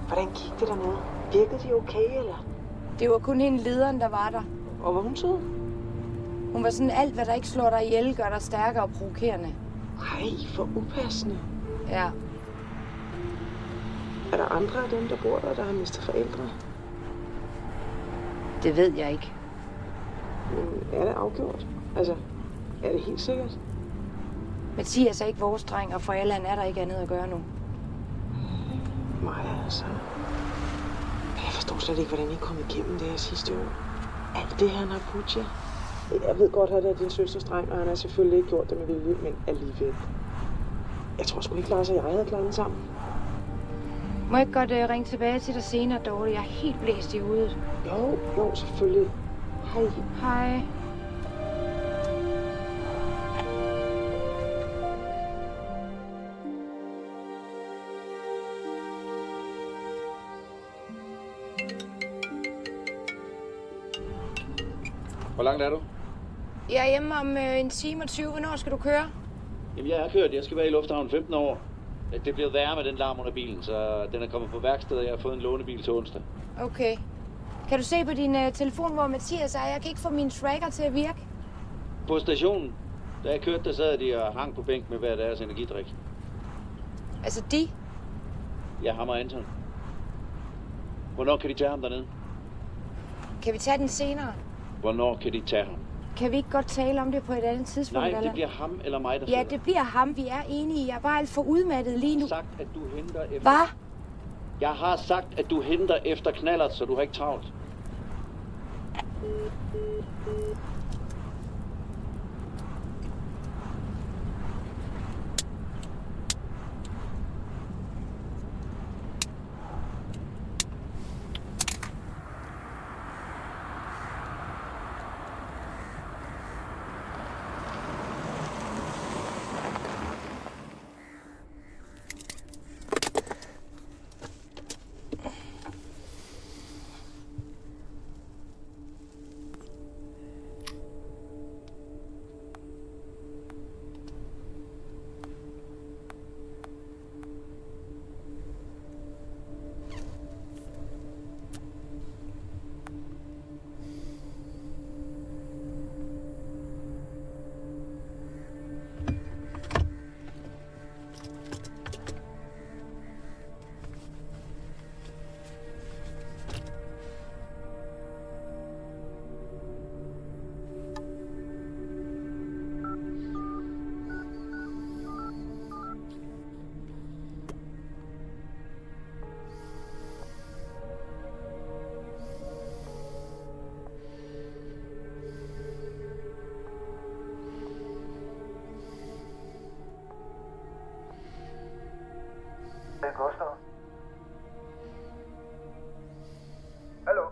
Hvordan gik det dernede? Virkede de okay, eller? Det var kun hende lederen, der var der. Og var hun sød? Hun var sådan, alt hvad der ikke slår dig ihjel, gør dig stærkere og provokerende. Nej, for upassende. Ja. Er der andre af dem, der bor der har mistet forældre? Det ved jeg ikke. Men er det afgjort? Altså, er det helt sikkert? Mathias er ikke vores dreng, og for Allan er der ikke andet at gøre nu. Maja, altså. Jeg forstår slet ikke, hvordan I kom igennem det her sidste år. Alt det her Narputia. Jeg ved godt, at det er din søsters dreng, og han har selvfølgelig ikke gjort det med vilje, men alligevel. Jeg tror sgu ikke, Lars og jeg havde klaret den sammen. Må jeg ikke godt ringe tilbage til dig senere, Dorte? Jeg er helt blæst i hovedet. Jo, selvfølgelig. Hej. Hej. Hvor langt er du? Jeg er hjemme om 1 time og 20. Hvornår skal du køre? Jamen, jeg har kørt. Jeg skal være i lufthavnen 15 år. Det bliver værre med den larm under bilen, så den er kommet på værksted, og jeg har fået en lånebil til onsdag. Okay. Kan du se på din telefon, hvor Mathias er? Jeg kan ikke få min tracker til at virke. På stationen, da jeg kørte, der sad de og hang på bænk med hver deres energidrik. Altså de? Ja, ham og Anton. Hvornår kan de tage ham dernede? Kan vi tage den senere? Hvornår kan de tage ham? Kan vi ikke godt tale om det på et andet tidspunkt? Nej, eller? det bliver ham eller mig, der Ja, det bliver ham. Vi er enige. Jeg er bare alt for udmattet lige nu. Jeg har sagt, at du henter efter... Hvad? Jeg har sagt, at du henter efter knallert, så du har ikke travlt. Hvad koster det? Hallo?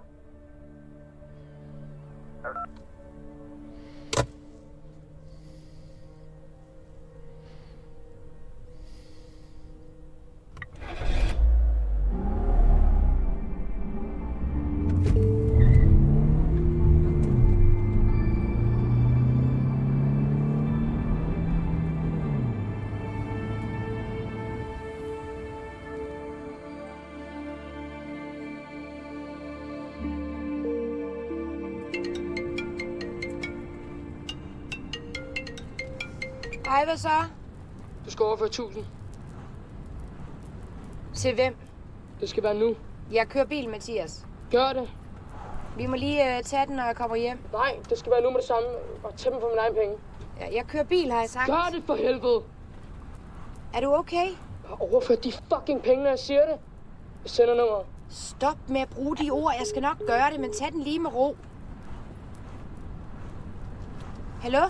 Hej, hvad så? Du skal overføre 1000. Til hvem? Det skal være nu. Jeg kører bil, Mathias. Gør det. Vi må lige tage den, når jeg kommer hjem. Nej, det skal være nu med det samme. Og tæt mig for mine egne penge. Ja, jeg kører bil, har jeg sagt. Gør det for helvede. Er du okay? Overfør de fucking penge, når jeg siger det. Jeg sender nummeret. Stop med at bruge de ord. Jeg skal nok gøre det, men tag den lige med ro. Hallo?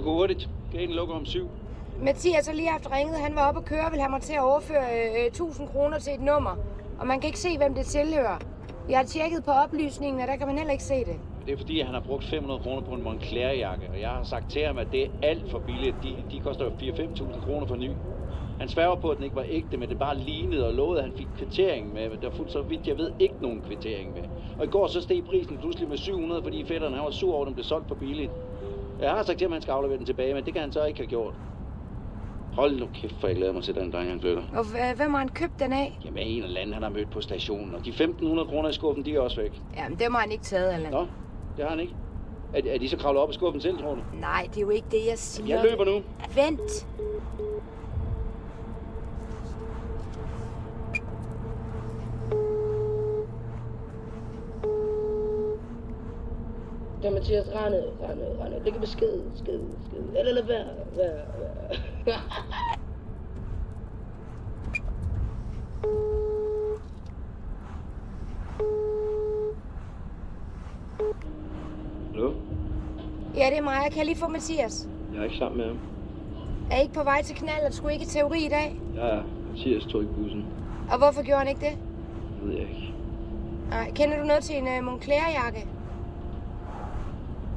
gå hurtigt. Gaten lukker om 7. Mathias har lige haft ringet. Han var oppe at køre, vil have mig til at overføre 1000 kroner til et nummer. Og man kan ikke se, hvem det tilhører. Jeg har tjekket på oplysningen, og der kan man heller ikke se det. Det er fordi, han har brugt 500 kroner på en Moncler-jakke, og jeg har sagt til ham, at det er alt for billigt. De koster jo 4-5.000 kroner for ny. Han sværger på, at den ikke var ægte, men det bare lignede og lovede, at han fik kvittering med. Der var så vidt jeg ved ikke nogen kvittering med. Og i går så steg prisen pludselig med 700, fordi fætteren han var sur over, at den blev solgt for billigt. Jeg har sagt til ham, at han skal aflevere den tilbage, men det kan han så ikke have gjort. Hold nu kæft, for jeg glæder mig til den dreng, han flytter. Og hvem har han købt den af? Jamen en eller anden, han har mødt på stationen, og de 1.500 kroner i skuffen, de er også væk. Jamen, dem har han ikke taget, Allan. Nå, det har han ikke. Er de så kravlet op i skuffen selv, tror du? Nej, det er jo ikke det, jeg siger. Jeg løber nu. Vent. Det er Mathias, rende. Det kan besked. Eller lad være. Hallo? Ja, det er mig. Jeg kan lige få Mathias. Jeg er ikke sammen med ham. Er I ikke på vej til knald, og skulle ikke i teori i dag? Ja, Mathias tog ikke bussen. Og hvorfor gjorde han ikke det? Det ved jeg ikke. Nej, kender du noget til en Moncler-jakke?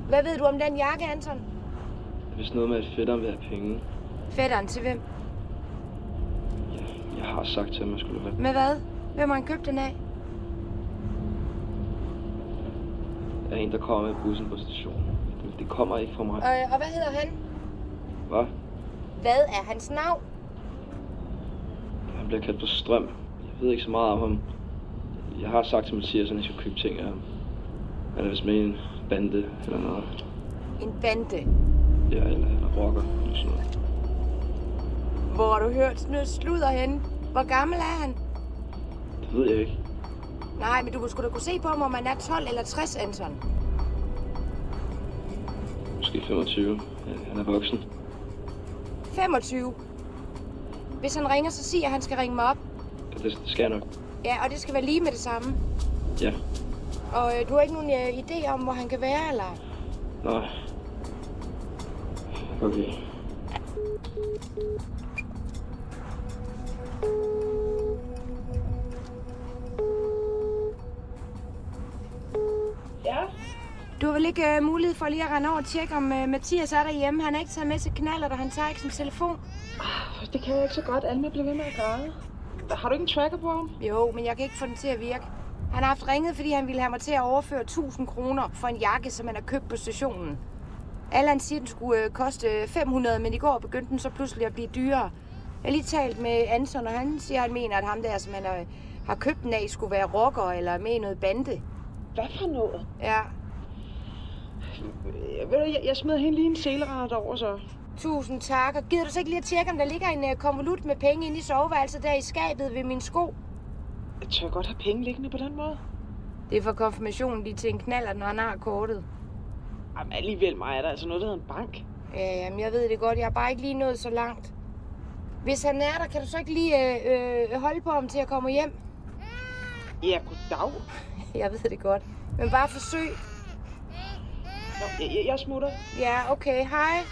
Hvad ved du om den jakke, Anton? Det er vist noget med, at fætteren vil have penge. Fætteren til hvem? Ja, jeg har sagt til ham, at jeg skulle have. Med hvad? Hvem har han købt den af? Der er en, der kommer med bussen på stationen. Det kommer ikke fra mig. Og hvad hedder han? Hvad? Hvad er hans navn? Han bliver kaldt for Strøm. Jeg ved ikke så meget om ham. Jeg har sagt til Mathias, at han skal købe ting af ham. Han er vist med i en bande eller noget. En bande? Ja, eller rocker eller sådan noget. Hvor har du hørt noget sludder henne? Hvor gammel er han? Det ved jeg ikke. Nej, men du skulle da kunne se på ham, om han er 12 eller 60, Anton. Måske 25. Ja, han er voksen. 25? Hvis han ringer, så siger jeg, at han skal ringe mig op. Ja, det skal jeg nok. Ja, og det skal være lige med det samme. Ja. Og du har ikke nogen idé om, hvor han kan være, eller? Nej. Okay. Ja, Du har vel ikke mulighed for lige at rende over og tjekke, om Mathias er derhjemme. Han er ikke taget med til knaller, og han tager ikke sin telefon. det kan jeg ikke så godt. Alma bliver ved med at græde. Har du ikke en tracker på ham? Jo, men jeg kan ikke få den til at virke. Han har haft ringet, fordi han ville have mig til at overføre 1000 kroner for en jakke, som han har købt på stationen. Allan siger, den skulle koste 500, men i går begyndte den så pludselig at blive dyrere. Jeg har lige talt med Anton, og han siger, at han mener, at ham der, som han har købt den af, skulle være rocker eller med i noget bande. Hvad for noget? Ja, Jeg smider hende lige en selerender derover så. 1000 tak. Og gider du så ikke lige at tjekke, om der ligger en konvolut med penge inde i soveværelset der i skabet ved min sko? Jeg tør godt have penge liggende på den måde. Det er for konfirmationen lige til en knaller, når han har kortet. Jamen alligevel mig er der altså noget, der hedder en bank. Ja, jamen jeg ved det godt. Jeg har bare ikke lige nået så langt. Hvis han er der, kan du så ikke lige holde på ham til at komme hjem? Ja, goddag. Jeg ved det godt. Men bare forsøg. Nå, jeg smutter. Ja, okay. Hej.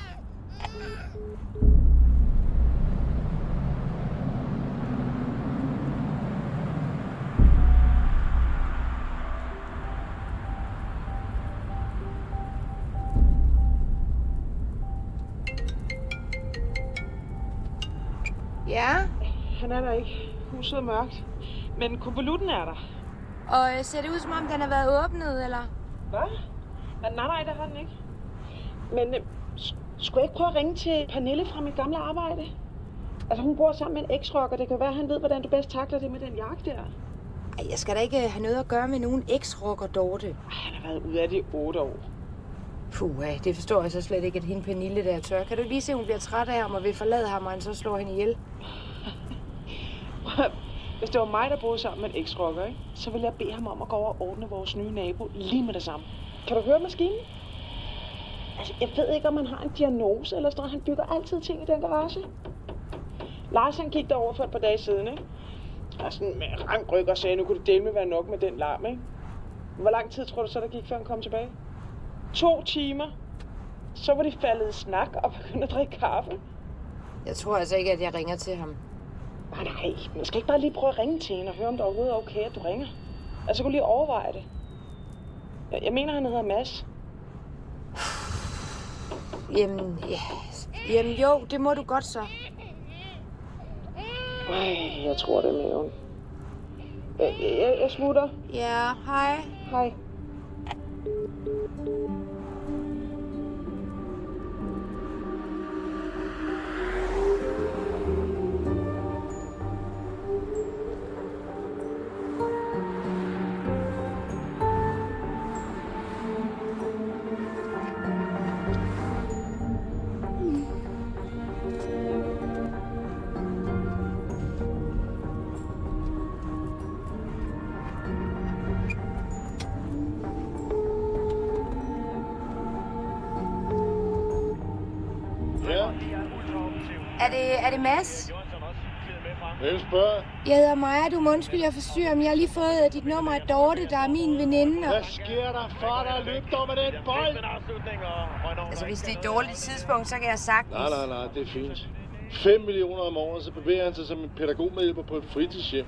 Ja, Han er der ikke. Huset er mørkt. Men konvolutten er der. og ser det ud som om, den har været åbnet, eller? Hvad? Nej, det har den ikke. Men skulle jeg ikke prøve at ringe til Pernille fra mit gamle arbejde? Altså hun bor sammen med en eks-rocker. Det kan være, at han ved, hvordan du bedst takler det med den jakke der. Ej, jeg skal da ikke have noget at gøre med nogen eks-rocker, Dorte. Han har været ude af det i 8 år. Puh, det forstår jeg så slet ikke, at hende Pernille der tør. Kan du lige se, hun bliver træt af ham og vil forlade ham, og han så slår hende ihjel? Hvis det var mig, der boede sammen med en eks-rocker, ikke? Så ville jeg bede ham om at gå over og ordne vores nye nabo lige med det samme. Kan du høre maskinen? Altså, jeg ved ikke, om han har en diagnose eller sådan noget. Han bygger altid ting i den garage. Lars, han gik derover for et par dage siden, ikke? Og sådan med rank ryg og sagde, nu kunne det dele med være nok med den larm, ikke? Hvor lang tid tror du så, der gik, før han kom tilbage? 2 timer. Så var de faldet i snak og begyndt at drikke kaffe. Jeg tror altså ikke, at jeg ringer til ham. Nej, man skal ikke bare lige prøve at ringe til hende og høre, om det overhovedet er okay, at du ringer. Altså, kunne lige overveje det. Jeg mener, han hedder Mads. Jamen, ja. Jamen jo, det må du godt så. Ej, jeg tror, det er maven. Jeg smutter. Ja, hej. Hej. Er det Mads? Hvem spørger? Jeg hedder Maja, du må undskylde, jeg forstyrrer, men jeg har lige fået dit nummer af Dorte, der er min veninde. Hvad sker der for dig? Løb dog med den bold! Altså, hvis det er et dårligt tidspunkt, så kan jeg sagtens. Nej, det er fint. 5 millioner om året, så bevæger han sig som en pædagogmedhjælper på et fritidshjem.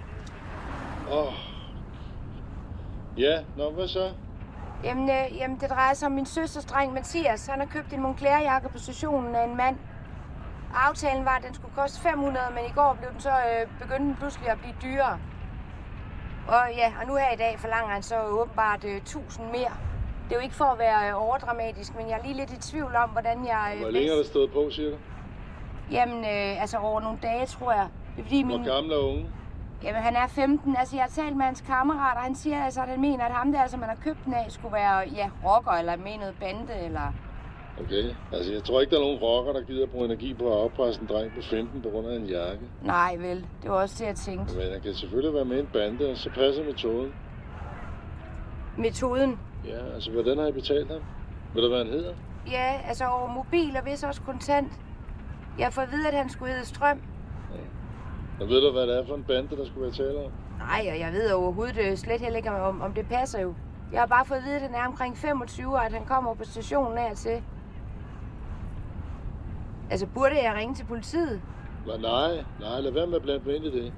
Ja, hvad så? Jamen, det drejer sig om min søsters dreng, Mathias. Han har købt en Moncler-jakke på stationen af en mand. Aftalen var, at den skulle koste 500, men i går blev den så begyndte den pludselig at blive dyrere. Og nu her i dag forlanger han så åbenbart 1000 mere. Det er jo ikke for at være overdramatisk, men jeg er lige lidt i tvivl om, hvordan jeg... Hvor længe har det stået på, cirka? Jamen, altså over nogle dage, tror jeg. Det er fordi Hvor gammel er unge? Jamen, han er 15. Altså, jeg har talt med hans kammerat, og han siger altså, at han mener, at ham der, som man har købt den af, skulle være, rocker eller med noget bande, eller... Okay, altså jeg tror ikke, der er nogen rocker, der gider bruge energi på at afpresse en dreng på 15 på grund af en jakke. Nej, vel. Det var også det, jeg tænkte. Men han kan selvfølgelig være med i en bande, og så passer metoden. Metoden? Ja, altså hvordan har I betalt ham? Ved du, hvad han hedder? Ja, altså over mobil og vist også kontant. Jeg har fået at vide, at han skulle hedde Strøm. Og ved du, hvad det er for en bande, der skulle være tale om? Nej, og jeg ved overhovedet slet heller ikke, om det passer jo. Jeg har bare fået at vide, at han er omkring 25, og at han kommer på stationen af til. Altså, burde jeg ringe til politiet? Nej, lad være med at blande mig ind i det.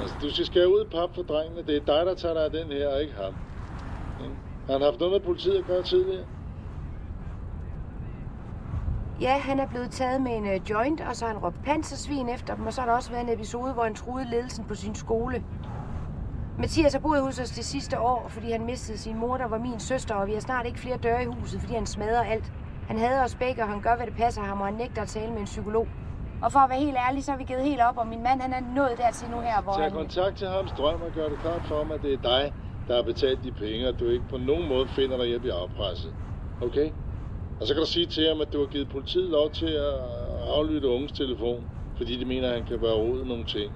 Altså, du skal skære ud i pap for drengene. Det er dig, der tager dig af den her, og ikke ham. Har han haft noget med politiet at gøre tidligere? Ja, han er blevet taget med en joint, og så har han råbt pansersvin efter dem, og så har der også været en episode, hvor han truede ledelsen på sin skole. Mathias har boet hos os det sidste år, fordi han mistede sin mor, der var min søster, og vi har snart ikke flere døre i huset, fordi han smadrer alt. Han hader os begge, og han gør, hvad det passer ham, og han nægter at tale med en psykolog. Og for at være helt ærlig, så har vi givet helt op, og min mand, han er nået dertil nu her, hvor Tag kontakt til ham, Strøm, og gør det klart for ham, at det er dig, der har betalt de penge, og du ikke på nogen måde finder dig hjælp i afpresset. Okay? Og så kan du sige til ham, at du har givet politiet lov til at aflytte unges telefon, fordi de mener, at han kan være rodet nogle ting.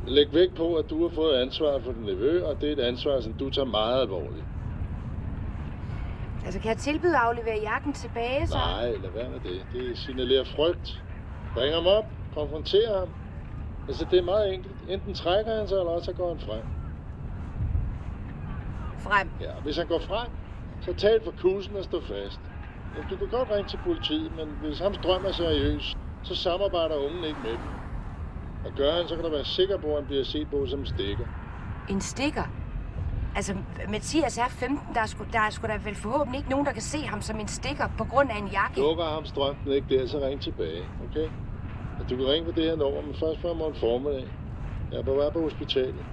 Læg vægt på, at du har fået ansvar for din nevø, og det er et ansvar, som du tager meget alvorligt. Altså, kan jeg tilbyde at aflevere jakken tilbage, så? Nej, lad være med det. Det signalerer frygt. Bring ham op. Konfronter ham. Altså, det er meget enkelt. Enten trækker han sig, eller også går han frem. Frem? Ja, hvis han går frem, så tal for kusen og stå fast. Du kan godt ringe til politiet, men hvis ham Strøm er seriøs, så samarbejder ungen ikke med dem. Og gør han, så kan du være sikker på, at han bliver set på som en stikker. En stikker? Altså, Mathias er 15. Der er sgu da vel forhåbentlig ikke nogen, der kan se ham som en stikker på grund af en jakke. Lukker ham strømpen ikke der, så ring tilbage, okay? Og du kan ringe på det her nummer, men først for morgen formiddag. Jeg er på vej på hospitalet.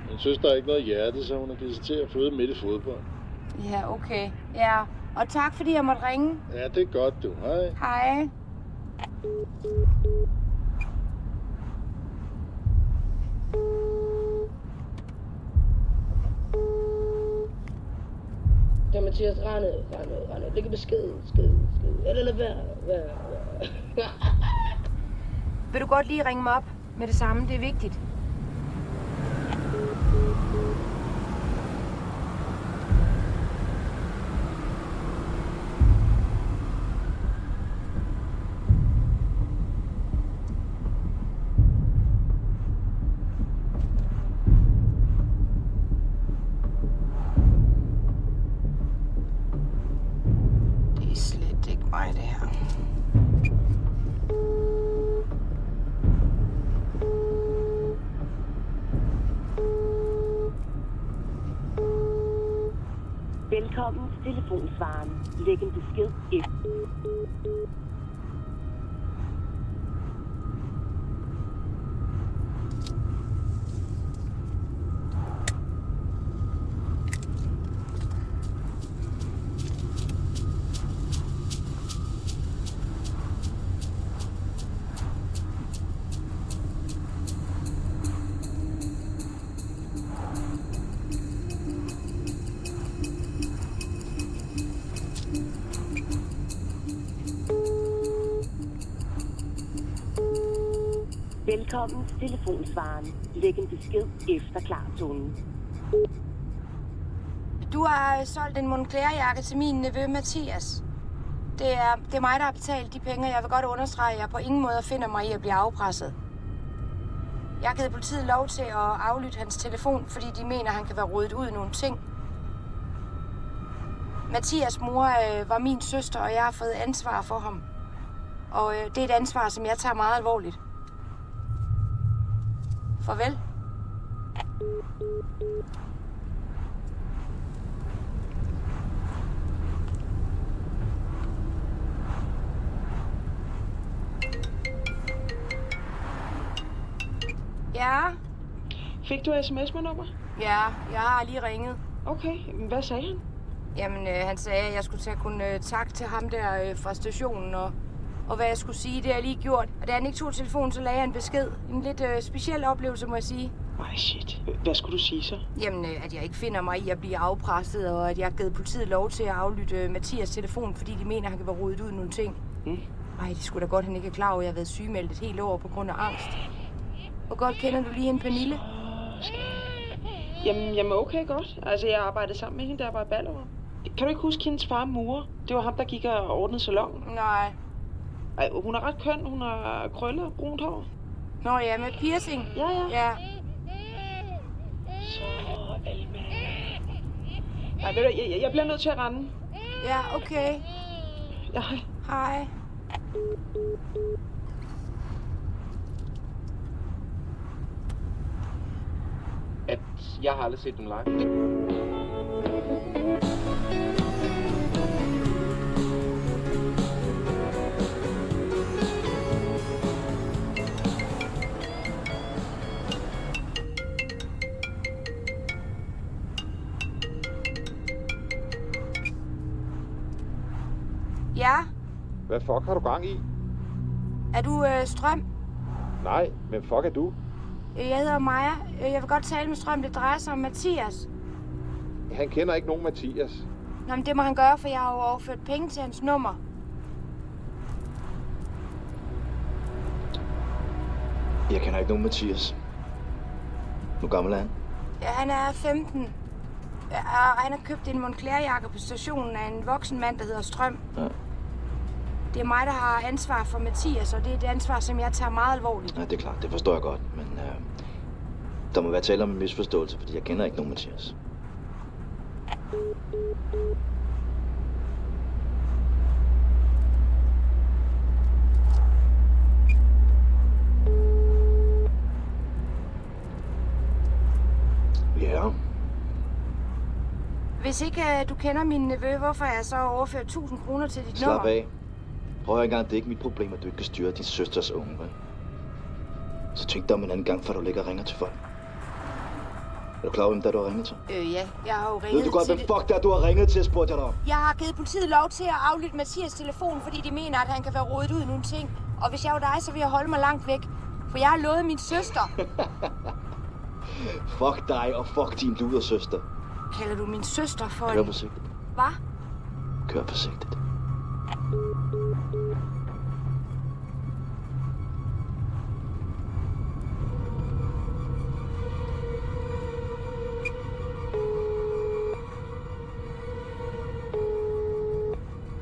Min søster har ikke noget hjerte, så hun har givet sig til at føde midt i fodbold. Ja, okay. Ja, og tak fordi jeg måtte ringe. Ja, det er godt, du. Hej. Hej. Der Mathias, rende. Læg besked. Eller lad være. Vil du godt lige ringe mig op med det samme? Det er vigtigt. Det er slet. Velkommen til telefonsvaren. Læg en besked efter. Velkommen til telefonsvaren. Læg en besked efter klartonen. Du har solgt en Moncler-jakke til min nevø Mathias. Det er mig, der har betalt de penge. Jeg vil godt understrege, at jeg på ingen måde finder mig i at blive afpresset. Jeg har givet politiet lov til at aflytte hans telefon, fordi de mener, han kan være rodet ud i nogle ting. Mathias' mor var min søster, og jeg har fået ansvar for ham. Og det er et ansvar, som jeg tager meget alvorligt. Farvel. Ja? Fik du sms med nummer? Ja, jeg har lige ringet. Okay, men hvad sagde han? Jamen, han sagde, at jeg skulle tage kontakt til ham der fra stationen, og hvad jeg skulle sige, det har jeg lige gjort. Og da han ikke tog telefonen, så lagde jeg en besked. En lidt speciel oplevelse, må jeg sige. Ej, shit. Hvad skulle du sige så? Jamen, at jeg ikke finder mig i at blive afpresset, og at jeg har givet politiet lov til at aflytte Mathias' telefon, fordi de mener, at han kan være rodet ud i nogle ting. Ej, det skulle da godt, han ikke er klar over, at jeg har været sygemeldt et helt år på grund af angst. Hvor godt kender du lige en Pernille? Jamen okay, godt. Altså, jeg arbejdede sammen med hende, der var i Ballerup. Kan du ikke huske hendes far murer? Det var ham, der gik og ordnede salongen. Nej. Ej, hun er ret køn. Hun har krøller og brunt hår. Nå ja, med piercing. Ja. Så, Alma. Nej, ved du, jeg bliver nødt til at rende. Ja, okay. Ja, hej. Hej. At jeg har aldrig set dem live. Ja? Hvad fuck har du gang i? Er du Strøm? Nej, hvem fuck er du? Jeg hedder Maja. Jeg vil godt tale med Strøm. Det drejer sig om Mathias. Han kender ikke nogen Mathias. Nå, men det må han gøre, for jeg har jo overført penge til hans nummer. Jeg kender ikke nogen Mathias. Hvor gammel er han? Ja, han er 15. Og han har købt en Moncler-jakke på stationen af en voksen mand, der hedder Strøm. Ja. Det er mig, der har ansvar for Mathias, og det er et ansvar, som jeg tager meget alvorligt. Ja, det er klart. Det forstår jeg godt. Men der må være tale om en misforståelse, fordi jeg kender ikke nogen Mathias. Ja. Hvis ikke du kender min nevø, hvorfor jeg så overført 1000 kroner til dit Slap nummer? af. Prøv engang, det er ikke mit problem, at du ikke kan styre din søsters unge, vel? Så tænk dig om en anden gang, før du ligger og ringer til folk. Er du klar over, hvem der du har ringet til? Ja, jeg har jo ringet Ved du godt, til hvem fuck der du har ringet til, spurgte jeg dig om? Jeg har givet politiet lov til at aflytte Mathias' telefon, fordi de mener, at han kan være rodet ud i nogle ting. Og hvis jeg var dig, så vil jeg holde mig langt væk. For jeg har lovet min søster. Fuck dig og fuck din ludersøster. Kalder du min søster for Kør forsigtigt. Hvad? Kør forsigtigt.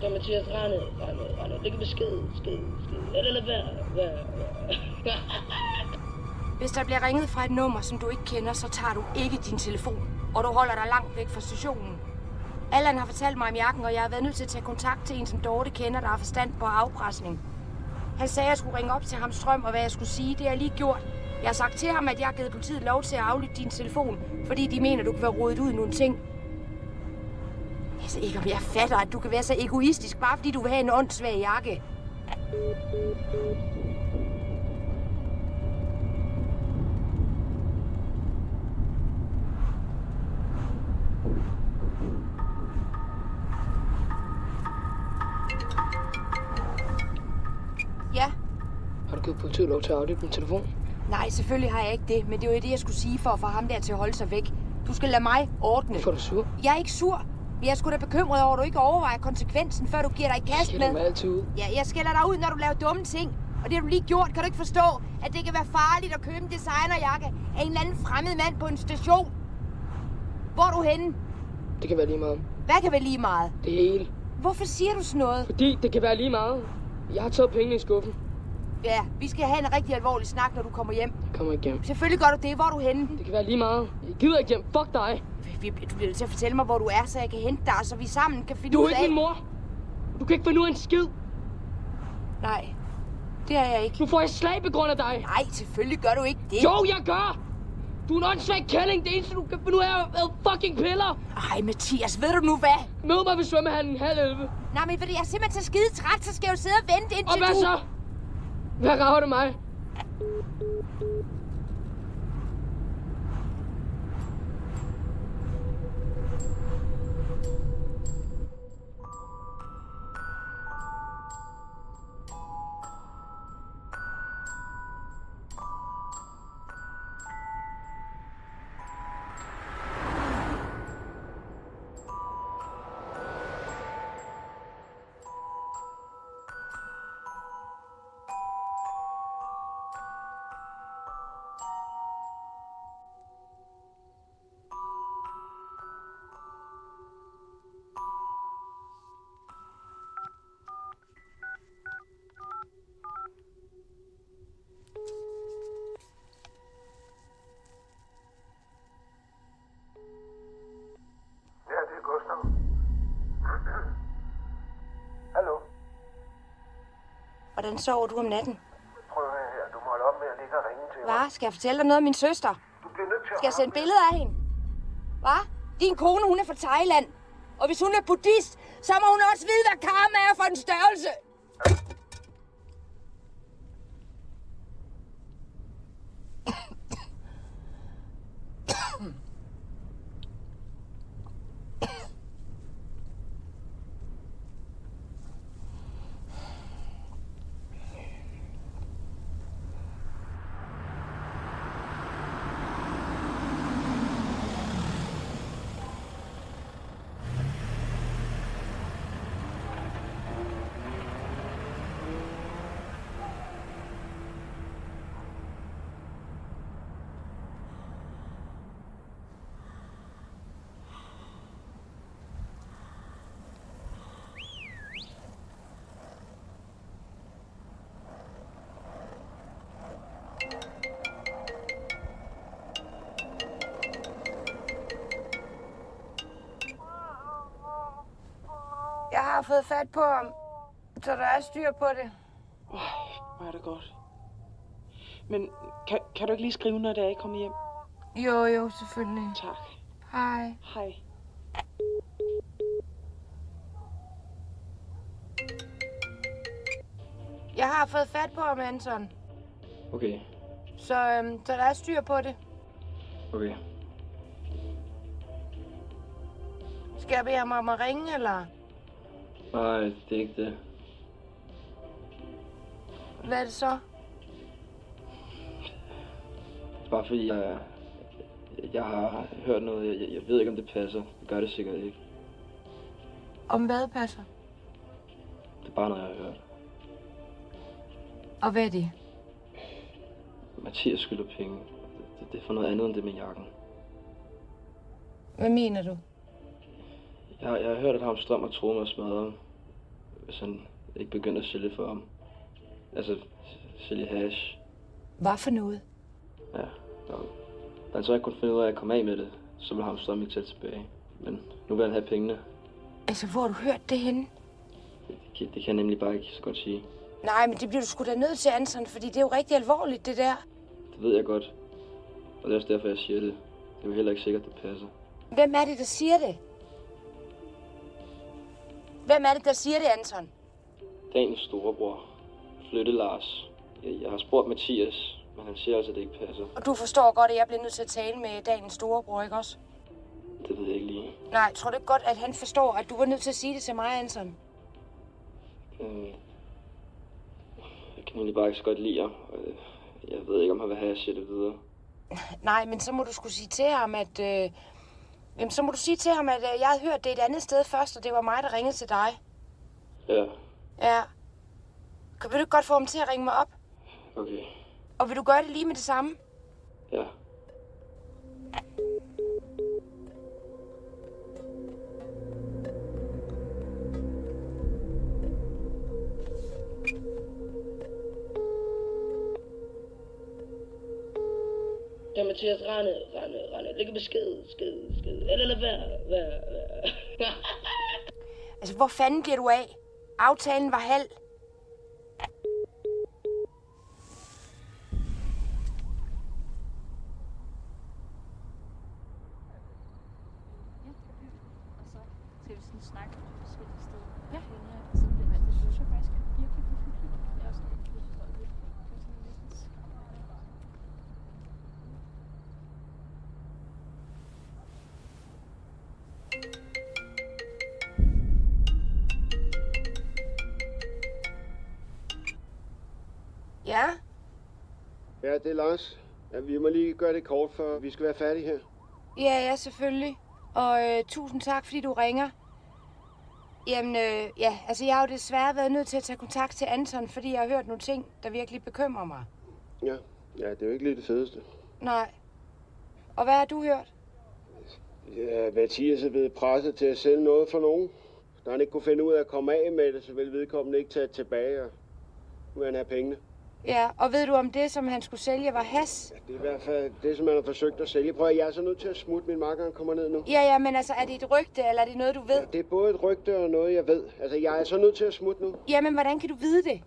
Så Mathias, rende. Læg besked. Eller lad være. Hvis der bliver ringet fra et nummer, som du ikke kender, så tager du ikke din telefon. Og du holder dig langt væk fra stationen. Allan har fortalt mig om jakken, og jeg har været nødt til at tage kontakt til en, som Dorte kender, der har forstand på afpresning. Han sagde, at jeg skulle ringe op til ham Strøm, og hvad jeg skulle sige, det har jeg lige gjort. Jeg har sagt til ham, at jeg har givet politiet lov til at aflytte din telefon, fordi de mener, du kan være rodet ud i nogle ting. altså ikke, om jeg fatter, at du kan være så egoistisk, bare fordi du vil have en åndssvag jakke. Ja? Har du givet politiet lov til at aflytte min telefon? Nej, selvfølgelig har jeg ikke det, men det var jo det, jeg skulle sige for at få ham der til at holde sig væk. Du skal lade mig ordne. Hvorfor er du sur? Jeg er ikke sur. Jeg er sgu da bekymret over, at du ikke overvejer konsekvensen, før du giver dig i kast med. Skælder mig altid ud. Ja, jeg skælder dig ud, når du laver dumme ting. Og det har du lige gjort. Kan du ikke forstå, at det kan være farligt at købe en designerjakke af en eller anden fremmed mand på en station? Hvor er du henne? Det kan være lige meget. Hvad kan være lige meget? Det hele. Hvorfor siger du sådan noget? Fordi det kan være lige meget. Jeg har taget pengene i skuffen. Ja, vi skal have en rigtig alvorlig snak, når du kommer hjem. Jeg kommer ikke hjem. Selvfølgelig gør du det. Hvor er du henne? Det kan være lige meget. Jeg gider ikke hjem. Fuck dig. Du bliver nødt til at fortælle mig, hvor du er, så jeg kan hente dig, så vi sammen kan finde ud ud af... Du er ikke min mor. Du kan ikke finde ud af en skid. Nej, det er jeg ikke. Nu får jeg slag på grund af dig. Nej, selvfølgelig gør du ikke det. Jo, jeg gør. Du er en åndssvag kælling. Det eneste, du kan finde ud af er fucking piller. Ej, Mathias, ved du nu hvad? Mød mig ved svømmehallen 10:30. Nej, men fordi jeg er simpelthen så skide træt, så skal jeg jo sidde og vente indtil du... Og hvad så? Hvad rager det mig? Hvordan sover du om natten? Prøv her, du må holde op med at ligge og ringe til mig. Hvad? Skal jeg fortælle dig noget om min søster? Du bliver nødt til at... Skal jeg sende billeder af hende? Hvad? Din kone, hun er fra Thailand. Og hvis hun er buddhist, så må hun også vide, hvad karma er for en størrelse. Jeg har fået fat på ham, så der er styr på det. Hvor er det godt. Men kan du ikke lige skrive, når det er, I kommer hjem? Jo, selvfølgelig. Tak. Hej. Hej. Jeg har fået fat på ham, Anton. Okay. Så der er styr på det. Okay. Skal jeg bede ham om at ringe, eller? Nej, det er ikke det. Hvad er det så? Bare fordi jeg har hørt noget. Jeg ved ikke, om det passer. Det gør det sikkert ikke. Om hvad passer? Det er bare noget, jeg har hørt. Og hvad er det? Mathias skylder penge. Det er for noget andet end det med jakken. Hvad mener du? Jeg har hørt, at ham Strøm og troede mig at smadre ham, hvis han ikke begyndte at sælge for ham. Altså, sælge hash. Hvad for noget? Ja, og da han så ikke kunne finde ud af at komme af med det, så ville ham Strøm ikke tage tilbage. Men nu vil han have pengene. Altså, hvor har du hørt det henne? Det kan jeg nemlig bare ikke så godt sige. Nej, men det bliver du sgu da nødt til, Anton, fordi det er jo rigtig alvorligt, det der. Det ved jeg godt. Og det er også derfor, jeg siger det. Det er jo heller ikke sikkert, det passer. Hvem er det, der siger det? Hvem er det, der siger det, Anton? Daniels storebror. Flytte Lars. Jeg har spurgt Mathias, men han siger altså, at det ikke passer. Og du forstår godt, at jeg bliver nødt til at tale med Daniels storebror, ikke også? Det ved jeg ikke lige. Nej, tror du ikke godt, at han forstår, at du var nødt til at sige det til mig, Anton? Jeg kan egentlig bare ikke så godt lide ham. Jeg ved ikke, om han vil have, at jeg siger det videre. Nej, men så må du skulle sige til ham, at... jeg havde hørt det et andet sted først, og det var mig, der ringede til dig. Ja. Ja. Vil du ikke godt få ham til at ringe mig op? Okay. Og vil du gøre det lige med det samme? Ja. Det er Mathias, rende. Lægge besked. Eller lad være. Altså, hvor fanden bliver du af? Aftalen var halv. Ja? Ja, det er Lars. Ja, vi må lige gøre det kort, for vi skal være færdige her. Ja, selvfølgelig. Og tusind tak, fordi du ringer. Jamen, jeg har jo desværre været nødt til at tage kontakt til Anton, fordi jeg har hørt nogle ting, der virkelig bekymrer mig. Ja, det er jo ikke lige det fedeste. Nej. Og hvad har du hørt? Ja, Mathias er blevet presset til at sælge noget for nogen. Da han ikke kunne finde ud af at komme af med det, så vil vedkommende ikke tage tilbage, og nu vil han have pengene. Ja, og ved du om det, som han skulle sælge, var hash? Ja, det er i hvert fald det, som han har forsøgt at sælge. Prøv at jeg er så nødt til at smutte, min makker kommer ned nu. Ja, men altså, er det et rygte, eller er det noget, du ved? Ja, det er både et rygte og noget, jeg ved. Altså, jeg er så nødt til at smutte nu. Jamen, hvordan kan du vide det?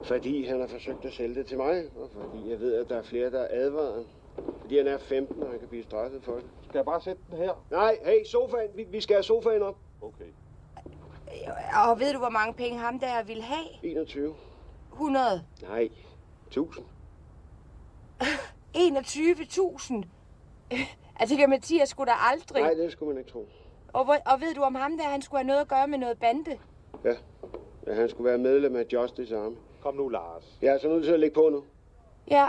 Fordi han har forsøgt at sælge det til mig, og fordi jeg ved, at der er flere, der er advaret. Fordi han er 15, og han kan blive straffet for det. Skal jeg bare sætte den her? Nej, hey, sofaen. Vi skal have sofaen op. Okay. Og ved du, hvor mange penge ham der ville have? 21. 100? Nej, 1000. 21.000? Altså, det kan Mathias sgu da aldrig. Nej, det skulle man ikke tro. Og ved du om ham der, han skulle have noget at gøre med noget bande? Ja, han skulle være medlem af Justice Army. Kom nu, Lars. Jeg er så nødt til at lægge på nu. Ja.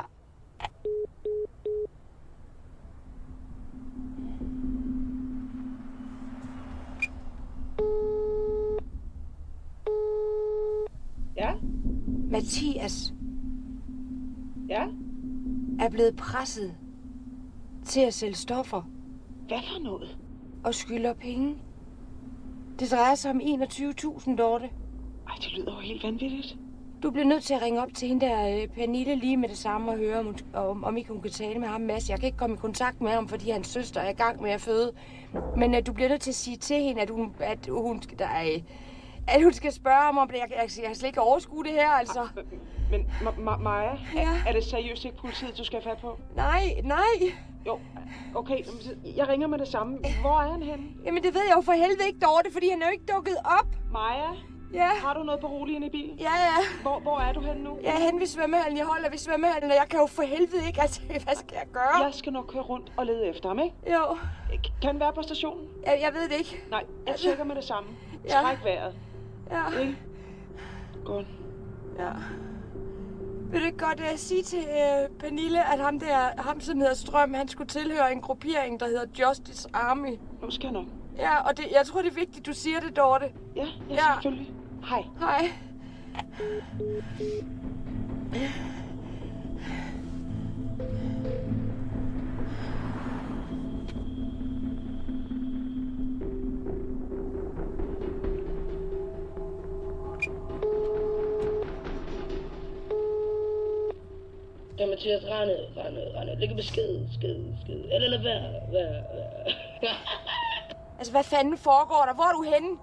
Ja? Mathias Ja? er blevet presset til at sælge stoffer. Hvad for noget? Og skylder penge. Det drejer sig om 21.000, Dorte. Ej, det lyder jo helt vanvittigt. Du bliver nødt til at ringe op til hende der, Pernille, lige med det samme og høre, om ikke hun kan tale med ham, Mads. Jeg kan ikke komme i kontakt med ham, fordi hans søster er i gang med at føde. Men du bliver nødt til at sige til hende, at hun skal spørge ham om det. Jeg kan slet ikke overskue det her, altså. Men Maja, ja? Er det seriøst ikke politiet, du skal have fat på? Nej. Jo, okay. Jeg ringer med det samme. Hvor er han henne? Jamen, det ved jeg jo for helvede ikke, Dorte, fordi han er jo ikke dukket op. Maja? Ja? Har du noget beroligende i bilen? Ja. Hvor er du henne nu? Jeg er henne ved svømmehallen. Jeg holder ved svømmehallen, og jeg kan jo for helvede ikke. Altså, hvad skal jeg gøre? Jeg skal nok køre rundt og lede efter ham, ikke? Jo. Kan han være på stationen? Jeg ved det ikke. Nej, jeg tjekker med det samme. Ja. Træk vejret. Ja. Ikke? Godt. Ja. Vil du ikke godt sige til Pernille, at ham som hedder Strøm, han skulle tilhøre en gruppering, der hedder Justice Army? Nu skal jeg nok. Ja, og jeg tror, det er vigtigt, du siger det, Dorte. Ja, selvfølgelig. Hej. Hej. Det er Mathias, rende. Lægge besked. Eller lad være. Altså, hvad fanden foregår der? Hvor er du henne?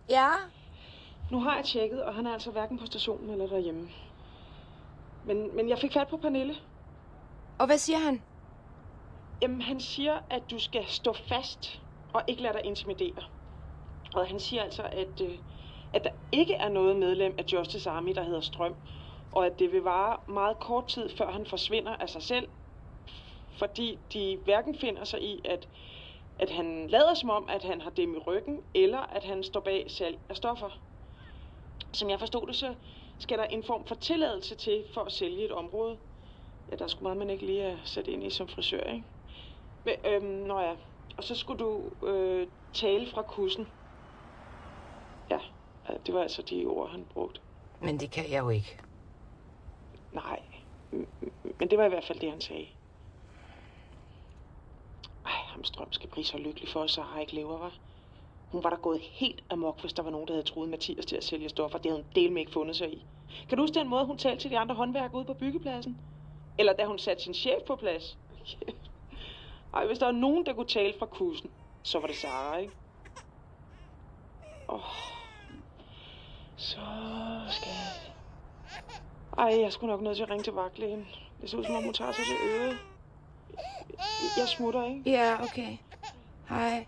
Ja? Nu har jeg tjekket, og han er altså hverken på stationen eller derhjemme. Men jeg fik fat på Pernille. Og hvad siger han? Jamen, han siger, at du skal stå fast og ikke lade dig intimidere. Og han siger altså, at der ikke er noget medlem af Justice Army, der hedder Strøm. Og at det vil vare meget kort tid, før han forsvinder af sig selv. Fordi de hverken finder sig i, at han lader som om, at han har dem i ryggen, eller at han står bag salg af stoffer. Som jeg forstod det, så skal der en form for tilladelse til for at sælge et område. Ja, der skulle meget man ikke lige sætte ind i som frisør, ikke? Men, nå ja. Og så skulle du tale fra kussen. Ja, det var altså de ord, han brugte. Men det kan jeg jo ikke. Nej, men det var i hvert fald det, han sagde. Ej, ham Strøm skal blive så lykkelig for os, så har ikke lever, var. Hun var der gået helt amok, hvis der var nogen, der havde troet Mathias til at sælge stoffer. Det havde hun del med ikke fundet sig i. Kan du huske den måde, hun talte til de andre håndværkere ude på byggepladsen? Eller da hun satte sin chef på plads? Ej, hvis der var nogen, der kunne tale fra kussen, så var det Sara, ikke? Så skal jeg... Ej, jeg skulle nok nødt til at ringe til vagtlægen. Det ser ud som om, hun tager sig til øret. Jeg smutter, ikke? Ja, okay. Hej.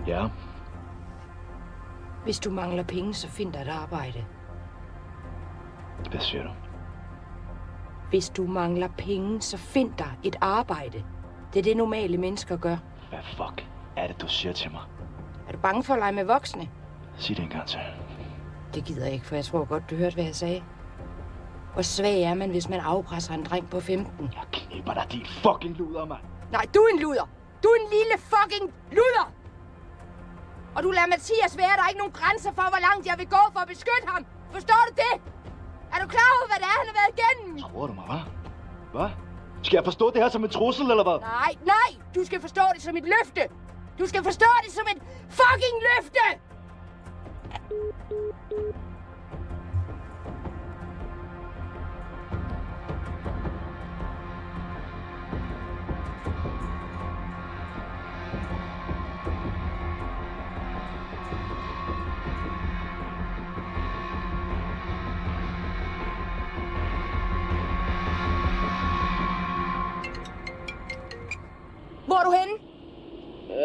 Ja. Hvis du mangler penge, så find dig et arbejde. Hvad siger du? Hvis du mangler penge, så find dig et arbejde. Det er det, normale mennesker gør. Hvad fuck er det, du siger til mig? Er du bange for at lege med voksne? Sig det en gang til. Det gider jeg ikke, for jeg tror godt, du hørte, hvad jeg sagde. Hvor svag er man, hvis man afpresser en dreng på 15? Jeg knipper dig, din fucking luder, mand. Nej, du er en luder. Du er en lille fucking luder. Og du lader Mathias være, der er ikke nogen grænser for, hvor langt jeg vil gå for at beskytte ham. Forstår du det? Er du klar over, hvad det er, han har været igennem? Tror du mig, hva'? Hvad? Skal jeg forstå det her som en trussel, eller hvad? Nej. Du skal forstå det som et løfte. Du skal forstå det som et fucking løfte!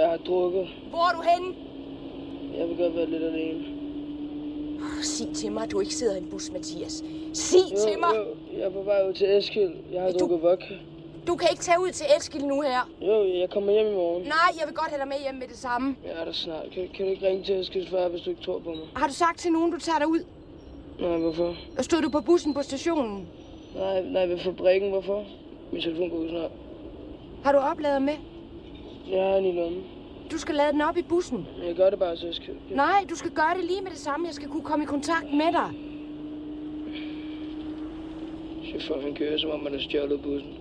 Jeg har drukket. Hvor er du henne? Jeg vil godt være lidt alene. Sig til mig, at du ikke sidder i en bus, Mathias. Sig til mig! Jo, jeg er på vej ud til Eskil. Jeg har drukket vodka. Du kan ikke tage ud til Eskil nu her. Jo, jeg kommer hjem i morgen. Nej, jeg vil godt have dig med hjem med det samme. Jeg er der snart. Kan du ikke ringe til Eskils far, hvis du ikke tror på mig? Har du sagt til nogen, du tager dig ud? Nej, hvorfor? Og stod du på bussen på stationen? Nej, ved fabrikken. Hvorfor? Min telefon går ud snart. Har du oplader med? Jeg har en i lommen. Du skal lade den op i bussen. Jeg gør det bare til Eskil. Nej, du skal gøre det lige med det samme. Jeg skal kunne komme i kontakt med dig. Chaufføren han kører, som om man har stjålet bussen.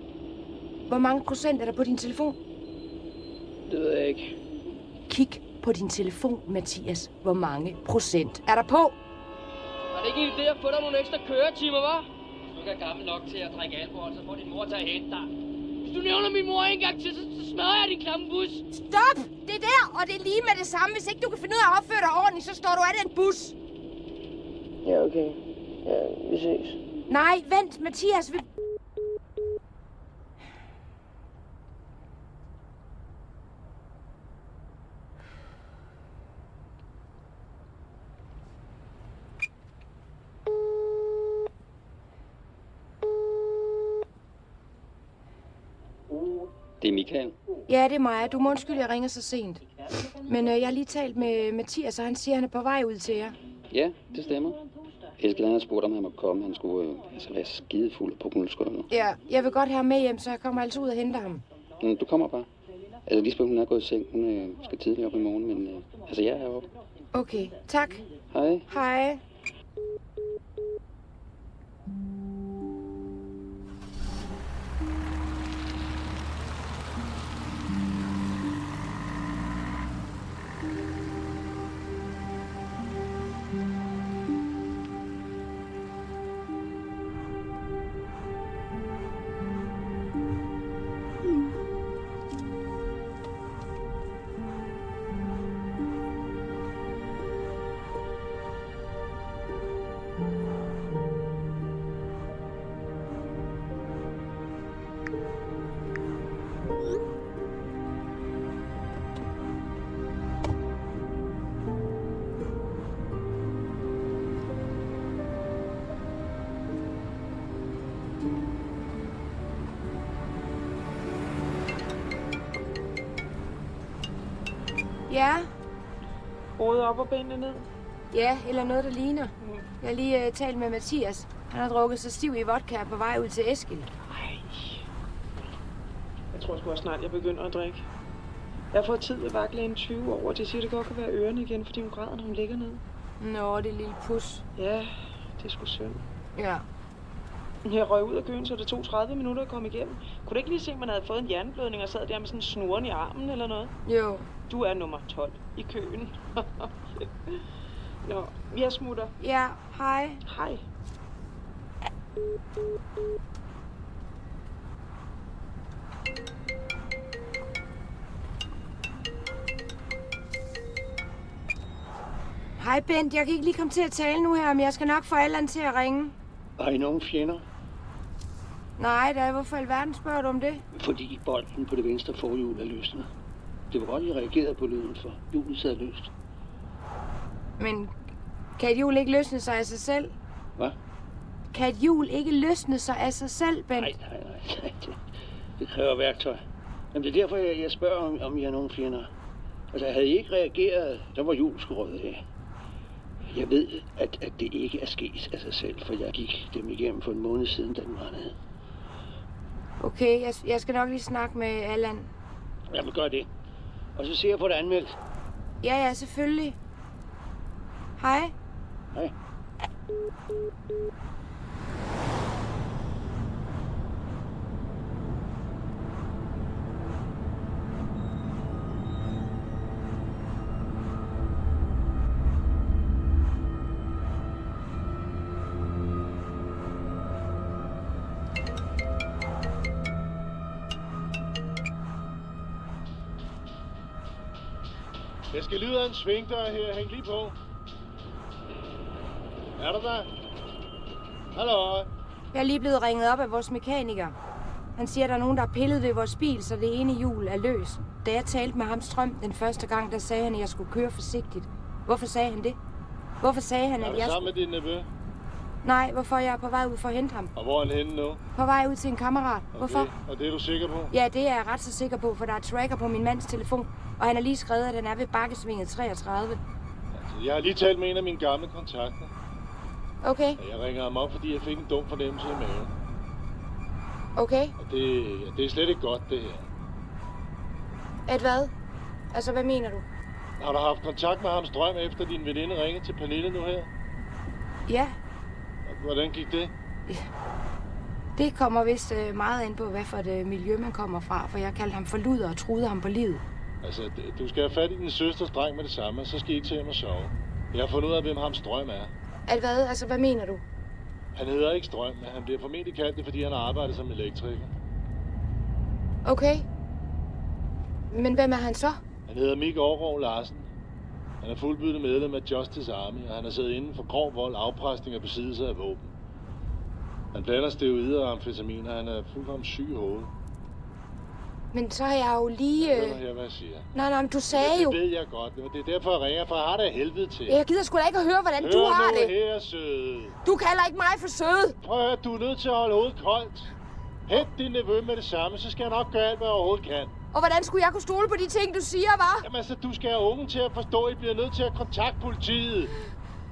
Hvor mange procent er der på din telefon? Det ved jeg ikke. Kig på din telefon, Mathias. Hvor mange procent er der på? Er det ikke en idé at få dig nogle ekstra køretimer, hva'? Hvis du ikke er gammel nok til at drikke alkohol, så får din mor til at hente dig. Hvis du nævner min mor en gang til, så smadrer jeg din klamme bus. Stop! Det er der, og det er lige med det samme. Hvis ikke du kan finde ud af at opføre dig ordentligt, så står du af den bus. Ja, okay. Ja, vi ses. Nej, vent, Mathias. Det er Michael. Ja, det er mig. Du må undskylde, jeg ringer så sent. Men jeg har lige talt med Mathias, og han siger, at han er på vej ud til jer. Ja, det stemmer. Eskil han har spurgt, om han må komme. Han skulle være skidefuld på guldskålet. Ja, jeg vil godt have ham med hjem, så jeg kommer altså ud og henter ham. Du kommer bare. Altså, Lisbeth, hun er gået i seng. Hun skal tidligt op i morgen, men jeg er heroppe. Okay, tak. Hej. Hej. Ja? Hovedet op og benene ned? Ja, eller noget, der ligner. Jeg har lige talt med Mathias. Han har drukket sig stiv i vodka på vej ud til Eskil. Nej. Jeg tror sgu også snart, jeg begynder at drikke. Jeg har fået tid ved vagtlægen 20 år, og de siger, det godt kan være ørerne igen, fordi hun græder, når hun ligger ned. Nå, det er lille pus. Ja, det er sgu synd. Ja. Jeg røg ud af køen, så det tog 30 minutter at komme igennem. Kunne du ikke lige se, at man havde fået en hjerneblødning og sad der med sådan en snoren i armen eller noget? Jo. Du er nummer 12 i køen. Nå, jeg smutter. Ja, hej. Hej. Hej Bent, jeg kan ikke lige komme til at tale nu her, men jeg skal nok få Allan til at ringe. Har I nogen fjender? Nej, da. Hvorfor i alverden spørger du om det? Fordi bolden på det venstre forhjul er løsnet. Det var godt, I reagerede på lyden, for hjulet sad løst. Men kan et hjul ikke løsne sig af sig selv? Hvad? Kan et hjul ikke løsne sig af sig selv, Bent? Nej. Det kræver værktøj. Jamen, det er derfor, jeg spørger, om I har nogen fjender. Altså, havde I ikke reageret, så var hjulet sgu røget af. Jeg ved, at det ikke er sket af sig selv, for jeg gik dem igennem for en måned siden, da den var nede. Okay, jeg skal nok lige snakke med Allan. Jamen, gør det. Og så ser jeg på det anmeldt. Ja, selvfølgelig. Hej. Hej. Jeg skal lige ud af en svingdør her. Hæng lige på. Er du der? Hallo? Jeg er lige blevet ringet op af vores mekaniker. Han siger, at der er nogen, der har pillet ved vores bil, så det ene hjul er løs. Da jeg talte med ham Strøm den første gang, der sagde han, at jeg skulle køre forsigtigt. Hvorfor sagde han det? Hvorfor sagde han, at jeg... Er du sammen med din nevø? Nej, hvorfor jeg er på vej ud for at hente ham. Og hvor er han henne nu? På vej ud til en kammerat. Hvorfor? Og det er du sikker på? Ja, det er jeg ret så sikker på, for der er tracker på min mands telefon. Og han har lige skrevet, at den er ved bakkesvinget 33. Altså, jeg har lige talt med en af mine gamle kontakter. Okay. Jeg ringer ham op, fordi jeg fik en dum fornemmelse i maven. Okay. Og det er slet ikke godt, det her. At hvad? Altså, hvad mener du? Har du haft kontakt med ham Strøm, efter din veninde ringede til Pernille nu her? Ja. Hvordan gik det? Det kommer vist meget ind på, hvad for et miljø man kommer fra, for jeg kaldte ham for luder og truede ham på livet. Altså, du skal have fat i din søsters dreng med det samme, så skal I ikke til hjem og sove. Jeg har fundet ud af, hvem ham Strøm er. At hvad? Altså, hvad mener du? Han hedder ikke Strøm, men han bliver formentlig kaldt det, fordi han har arbejdet som elektriker. Okay. Men hvem er han så? Han hedder Mik Aargaard Larsen. Han er fuldbyrdet medlem af Justice Army, og han er siddet inden for grov vold, afpresning og besiddelse af våben. Han blander steroider og amfetamin, og han er fuldkommen syg i hovedet. Men så har jeg jo lige... Hør her, hvad jeg siger. Nej, men du sagde jo... Det ved jeg godt, men det er derfor, jeg ringer, for jeg har det af helvede til. Jeg gider sgu da ikke at høre, hvordan du har det. Hør nu her, søde. Du kalder ikke mig for søde. Prøv at høre, du er nødt til at holde hovedet koldt. Hent din nevø med det samme, så skal jeg nok gøre alt, hvad jeg overhovedet kan. Og hvordan skulle jeg kunne stole på de ting, du siger, hva'? Jamen altså, du skal have ungen til at forstå, at I bliver nødt til at kontakte politiet.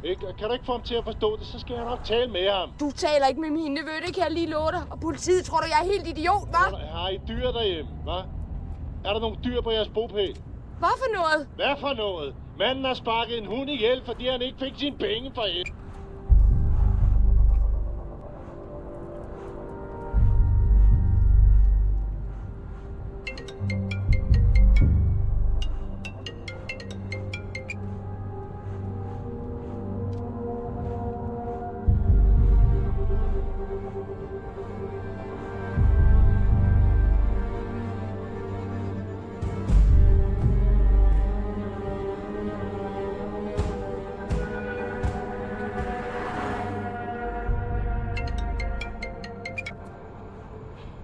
Ikke? Kan du ikke få ham til at forstå det, så skal jeg nok tale med ham. Du taler ikke med min nevø, det kan jeg lige love dig. Og politiet tror du, jeg er helt idiot, hva'? Har I dyr derhjemme, hva'? Er der nogle dyr på jeres bopæl? Hvad for noget? Hvad for noget? Manden har sparket en hund ihjel, fordi han ikke fik sine penge for et.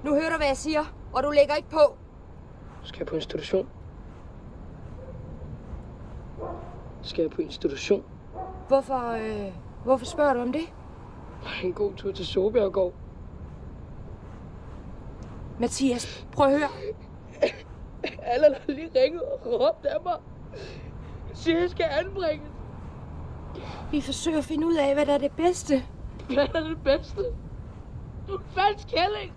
Nu hører du, hvad jeg siger, og du lægger ikke på. Skal jeg på institution? Skal jeg på institution? Hvorfor spørger du om det? En god tur til Sobjergård. Mathias, prøv at høre. Allan har lige ringet og råbt af mig. Siger, jeg skal anbringes. Vi forsøger at finde ud af, hvad der er det bedste. Hvad er det bedste? Du er en falsk kælling.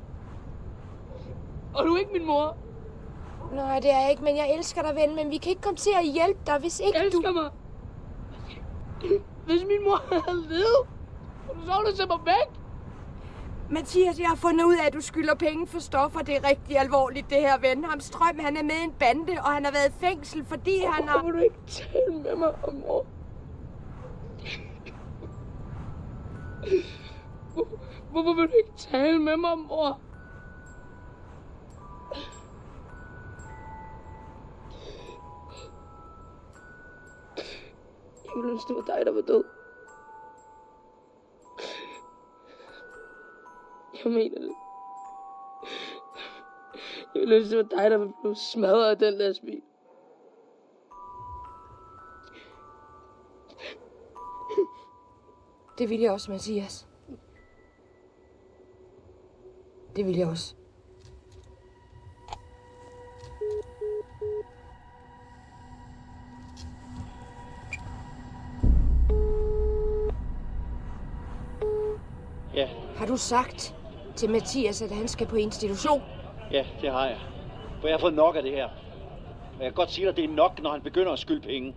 Og du er ikke min mor. Nej, det er jeg ikke, men jeg elsker dig, ven. Men vi kan ikke komme til at hjælpe dig, hvis ikke du... Elsker mig? Hvis min mor havde levet, så ville du sætte mig væk. Mathias, jeg har fundet ud af, at du skylder penge for stoffer. Det er rigtig alvorligt, det her, ven. Ham Strøm, han er med i en bande, og han har været i fængsel, fordi han har... Hvorfor vil du ikke tale med mig om mor? Hvorfor vil du ikke tale med mig om mor? Jeg ville ønske, det var dig, der var død. Jeg mener det. Jeg ville ønske, det var dig, der var blevet smadret af den lastbil. Det vil jeg også, Mathias. Det vil jeg også. Ja. Har du sagt til Mathias, at han skal på institution? Ja, det har jeg. For jeg har fået nok af det her. Og jeg kan godt sige dig, at det er nok, når han begynder at skylde penge.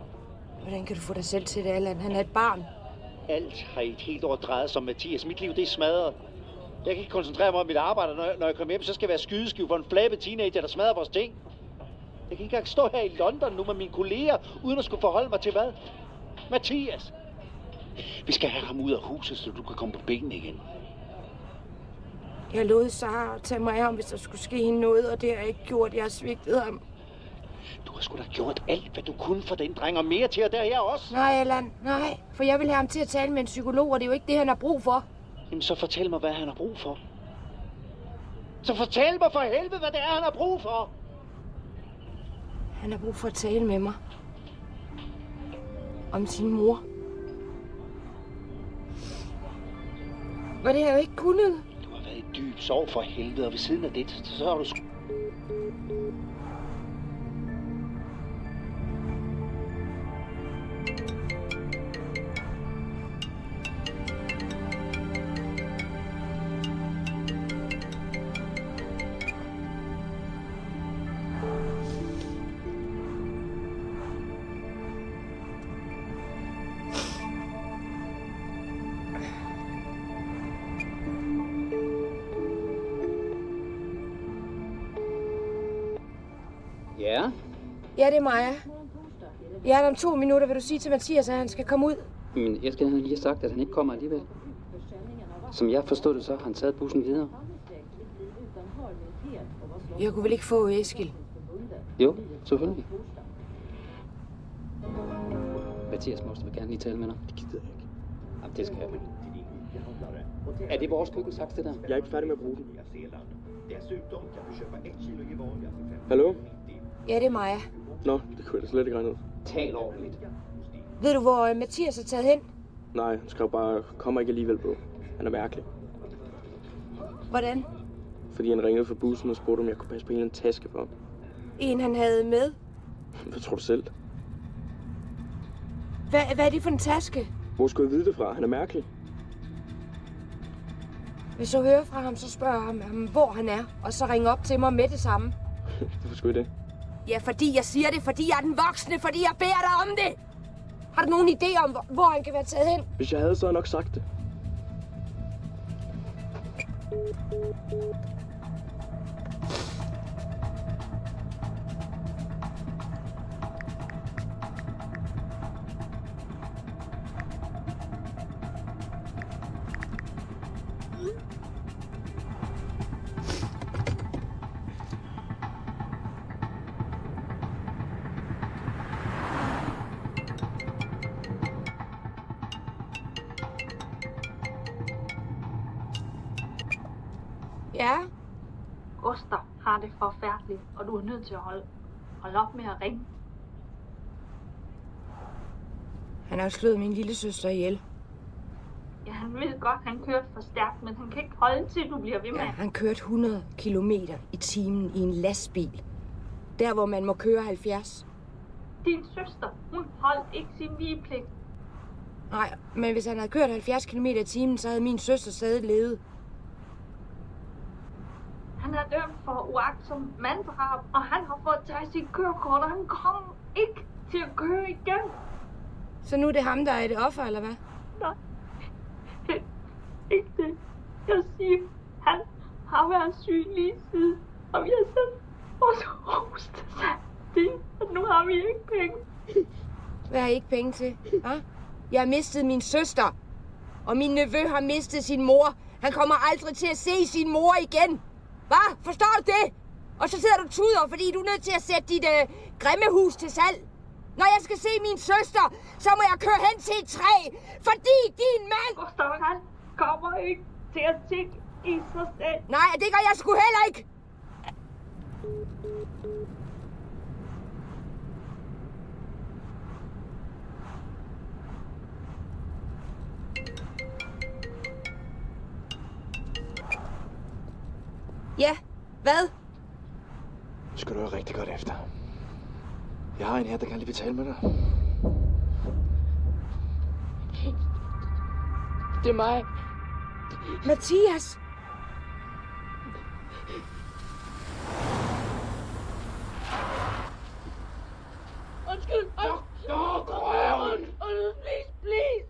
Hvordan kan du få dig selv til det, Allan? Han er et barn. Alt har i et helt år drejet som Mathias. Mit liv, det er smadret. Jeg kan ikke koncentrere mig om mit arbejde, når jeg kommer hjem, så skal jeg være skydeskive for en flabet teenager, der smadrer vores ting. Jeg kan ikke engang stå her i London nu med mine kolleger, uden at skulle forholde mig til hvad? Mathias! Vi skal have ham ud af huset, så du kan komme på benene igen. Jeg lovede Sara at tage mig af ham, hvis der skulle ske hende noget, og det har jeg ikke gjort. Jeg har svigtet ham. Du har sgu da gjort alt, hvad du kunne for den dreng, og mere til, og der her også. Nej, Allan, nej. For jeg vil have ham til at tale med en psykolog, og det er jo ikke det, han har brug for. Jamen så fortæl mig, hvad han har brug for. Så fortæl mig for helvede, hvad det er, han har brug for. Han har brug for at tale med mig. Om sin mor. Og det har jeg jo ikke kunnet. Du har været i dyb sorg for helvede, og ved siden af det, så har du Ja? Ja, det er Maja. Jeg er der om 2 minutter. Vil du sige til Mathias, at han skal komme ud? Men Eskild har lige sagt, at han ikke kommer alligevel. Som jeg forstod det, så har han taget bussen videre. Jeg kunne vel ikke få Eskild? Jo, selvfølgelig. Mathias Moster vil gerne lige tale med dig. Det gider jeg ikke. Jamen, det skal jeg. Er det vores køkkensaks, det der? Jeg er ikke færdig med at bruge den. Hallo? Ja, det er Maja. Nå, det kunne jeg da slet ikke regne ud. Tal ordentligt. Ved du, hvor Mathias er taget hen? Nej, han skrev bare, kommer ikke alligevel på. Han er mærkelig. Hvordan? Fordi han ringede fra bussen og spurgte, om jeg kunne passe på en taske for ham. En, han havde med? Hvad tror du selv? Hvad er det for en taske? Hvor skulle jeg vide det fra? Han er mærkelig. Hvis du hører fra ham, så spørger ham, hvor han er, og så ring op til mig med det samme. Hvorfor skulle jeg det? Ja, fordi jeg siger det, fordi jeg er den voksne, fordi jeg beder dig om det. Har du nogen idé om, hvor han kan være taget hen? Hvis jeg havde, så havde jeg nok sagt det. Ja? Gustav har det forfærdeligt, og du er nødt til at holde op med at ringe. Han har jo slået min lille søster ihjel. Ja, han ved godt, han kørte for stærkt, men han kan ikke holde til, du bliver ved med. Ja, han kørte 100 kilometer i timen i en lastbil. Der, hvor man må køre 70. Din søster, hun holdt ikke sin vigepligt. Nej, men hvis han havde kørt 70 km i timen, så havde min søster stadig levet. Han er dømt for uagtsom manddrab, og han har fået taget sit kørekort, og han kommer ikke til at køre igen. Så nu er det ham, der er det offer, eller hvad? Nej, ikke det. Jeg siger, han har været syg lige siden, og vi har sendt vores hus til salg, og nu har vi ikke penge. Hvad har I ikke penge til? Hva? Jeg har mistet min søster, og min nevø har mistet sin mor. Han kommer aldrig til at se sin mor igen. Hvad? Forstår du det? Og så sidder du tuder, fordi du er nødt til at sætte dit grimme hus til salg. Når jeg skal se min søster, så må jeg køre hen til et træ, fordi din mand... Gustav, han kommer ikke til at tænke i sig selv. Nej, det gør jeg sgu heller ikke. Ja, hvad? Skal du høre rigtig godt efter. Jeg har en her, der kan lige betale med dig. Det er mig. Mathias! Undskyld. Røven. Please.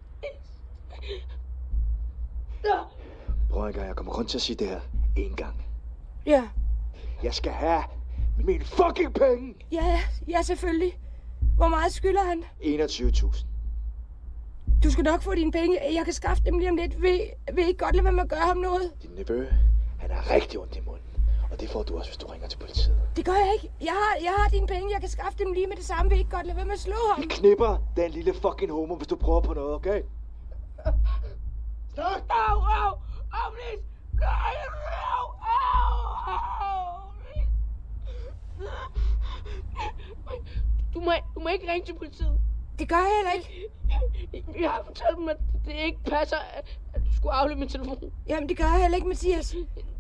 Prøv en gang, jeg kommer kun til at sige det her én gang. Ja. Jeg skal have mine fucking penge! Ja, selvfølgelig. Hvor meget skylder han? 21.000. Du skal nok få dine penge. Jeg kan skaffe dem lige om lidt. Vil I godt lade være med at gøre ham noget? Din nevø, han er rigtig ondt i munden. Og det får du også, hvis du ringer til politiet. Det gør jeg ikke. Jeg har dine penge. Jeg kan skaffe dem lige med det samme. Vil I ikke godt lade være med at slå ham? Vi knipper den lille fucking homo, hvis du prøver på noget, okay? Snak! Au, please! Nej, au! må ikke ringe til politiet. Det gør jeg heller ikke. Jeg har fortalt dem, at det ikke passer, at du skulle afløbe min telefon. Jamen, det gør jeg heller ikke, Mathias.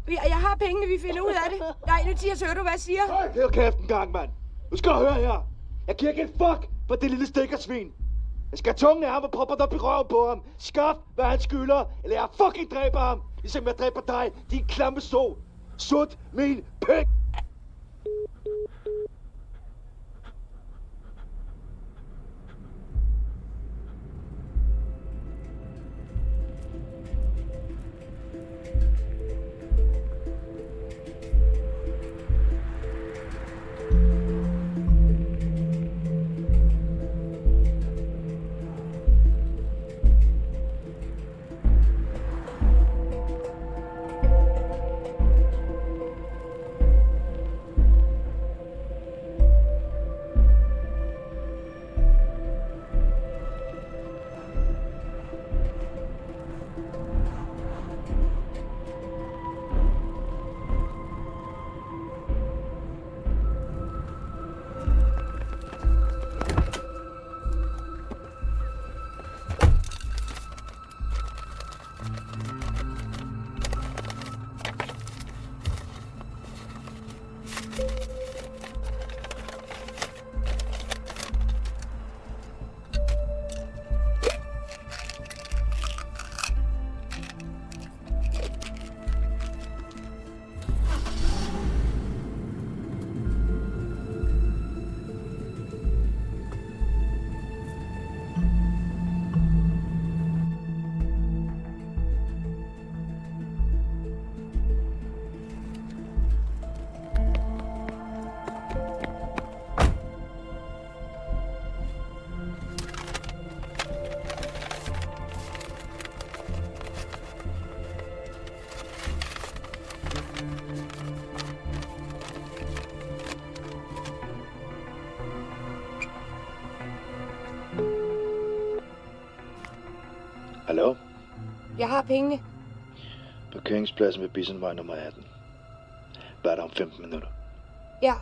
Jeg har pengene, vi finder ud af det. Nej, Mathias, hører du, hvad jeg siger? Hør kæft en gang, mand. Nu skal du høre her. Jeg giver ikke en fuck for det lille stikkersvin. Jeg skal have tungen af ham og proppe op i røven på ham. Skaf, hvad han skylder, eller jeg fucking dræber ham. Ligesom jeg dræber dig, din klamme so. Sut min pik. Hallo? Jeg har pengene. Parkeringspladsen ved Bissenvej nummer 18. Bare der om 15 minutter. Ja.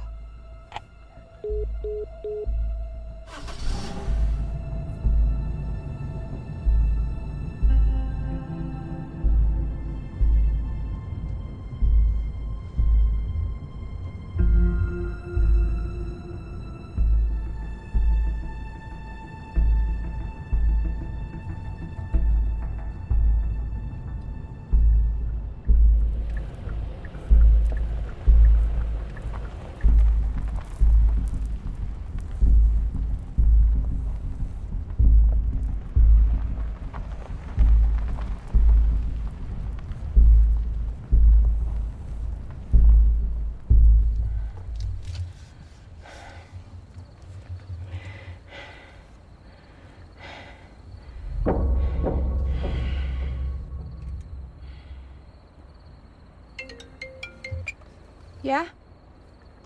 Ja?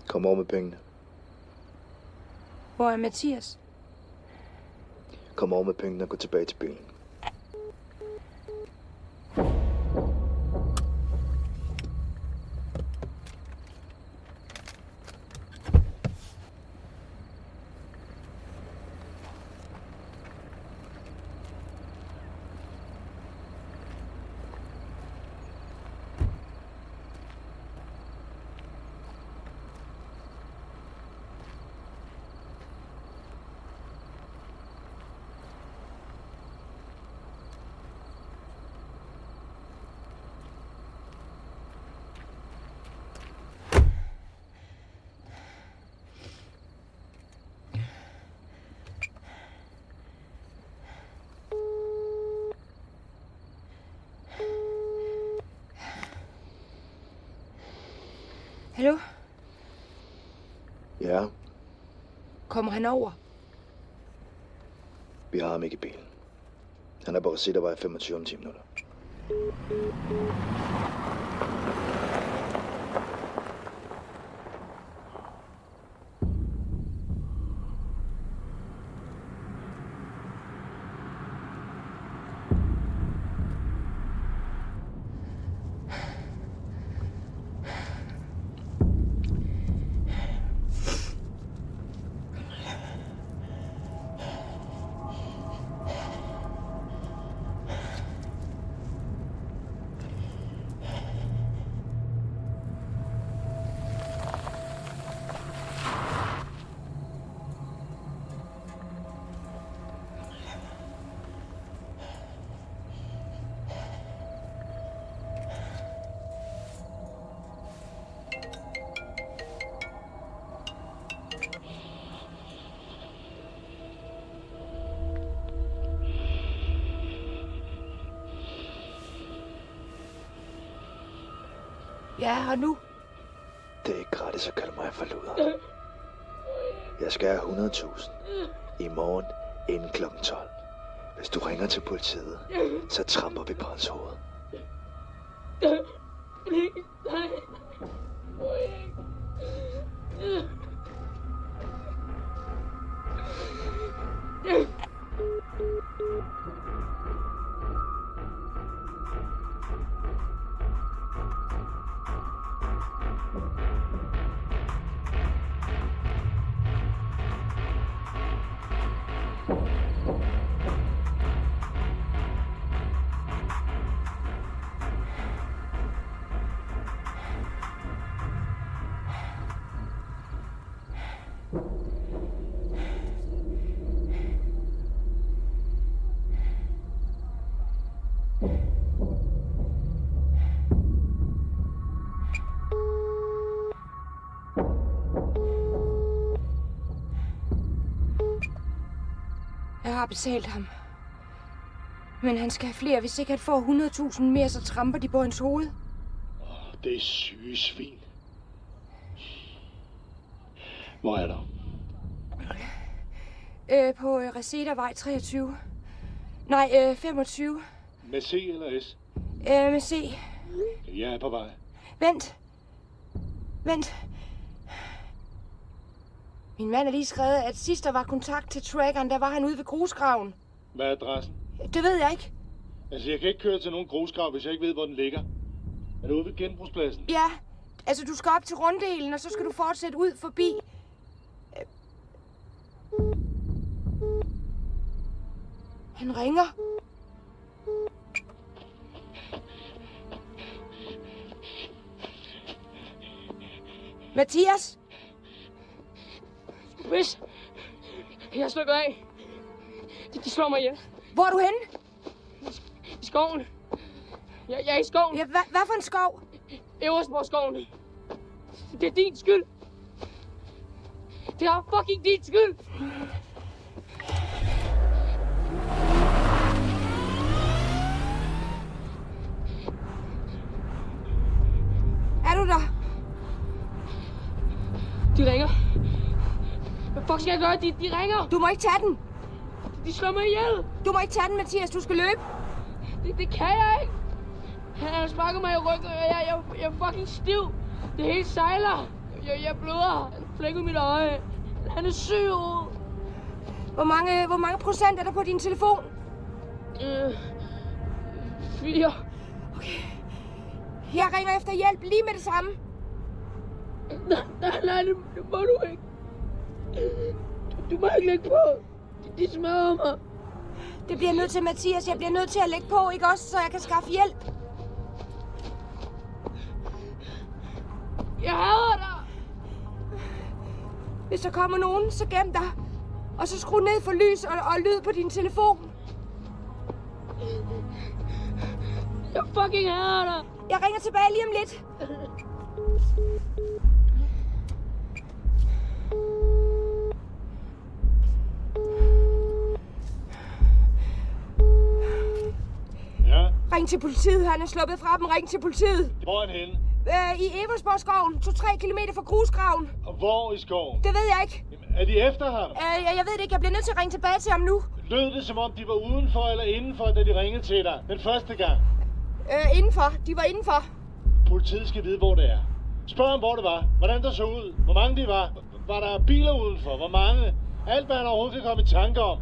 Kom over med pengene. Hvor er Mathias? Kom over med pengene og gå tilbage til bilen. Hallo? Ja, Kommer han over? vi har ham ikke i bilen. Han er på recittervej 25 om 10 minutter. Ja, og nu? Det er ikke gratis at kalde mig for luder. Jeg skal have 100.000 i morgen inden kl. 12. Hvis du ringer til politiet, så tramper vi på hans hoved. Nej. Jeg har betalt ham. Men han skal have flere. Hvis ikke han får 100.000 mere, så tramper de på hans hoved. Det er syge svin. Hvor er der? På Resetavej 23. Nej, 25. Med C eller S? Med C. Jeg er på vej. Vent. Min mand har lige skrevet, at sidst der var kontakt til trackeren, der var han ude ved grusgraven. Hvad er adressen? Det ved jeg ikke. Altså, jeg kan ikke køre til nogen grusgrav, hvis jeg ikke ved, hvor den ligger. Er du ude ved genbrugspladsen? Ja, altså du skal op til runddelen, og så skal du fortsætte ud forbi. Han ringer. Mathias? Hvis jeg slukker af, de slår mig ihjel. Hvor er du henne? I skoven. Jeg er i skoven. Ja, hvad for en skov? Eversborg-skoven. Det er din skyld. Det er fucking din skyld. Er du der? De ringer. Hvad fuck skal jeg gøre? De ringer. Du må ikke tage den. De slår mig ihjel. Du må ikke tage den, Mathias. Du skal løbe. Det kan jeg ikke. Han har sparket mig i ryggen, og jeg er fucking stiv. Det hele sejler. Jeg bløder. Han flækker mit øje. Han er syg. Hvor mange procent er der på din telefon? 4. Okay. Jeg ringer efter hjælp lige med det samme. Nej, det må du ikke. Du må ikke lægge på. De smadrer mig. Det bliver nødt til, Mathias. Jeg bliver nødt til at lægge på, ikke også? Så jeg kan skaffe hjælp. Jeg hader dig. Hvis der kommer nogen, så gem dig. Og så skru ned for lys og lyd på din telefon. Jeg fucking hader dig. Jeg ringer tilbage lige om lidt. Ja? Ring til politiet. Han er sluppet fra dem. Ring til politiet. Hvor er han henne? I Eversborg-skoven. 2-3 kilometer fra grusgraven. Og hvor i skoven? Det ved jeg ikke. Jamen, er de efter ham? Jeg ved det ikke. Jeg bliver nødt til at ringe tilbage til ham nu. Lød det, som om de var udenfor eller indenfor, da de ringede til dig den første gang? Indenfor. De var indenfor. Politiet skal vide, hvor det er. Spørg ham, hvor det var. Hvordan der så ud. Hvor mange de var. Var der biler udenfor? Hvor mange? Alt, hvad han overhovedet kan komme i tanke om.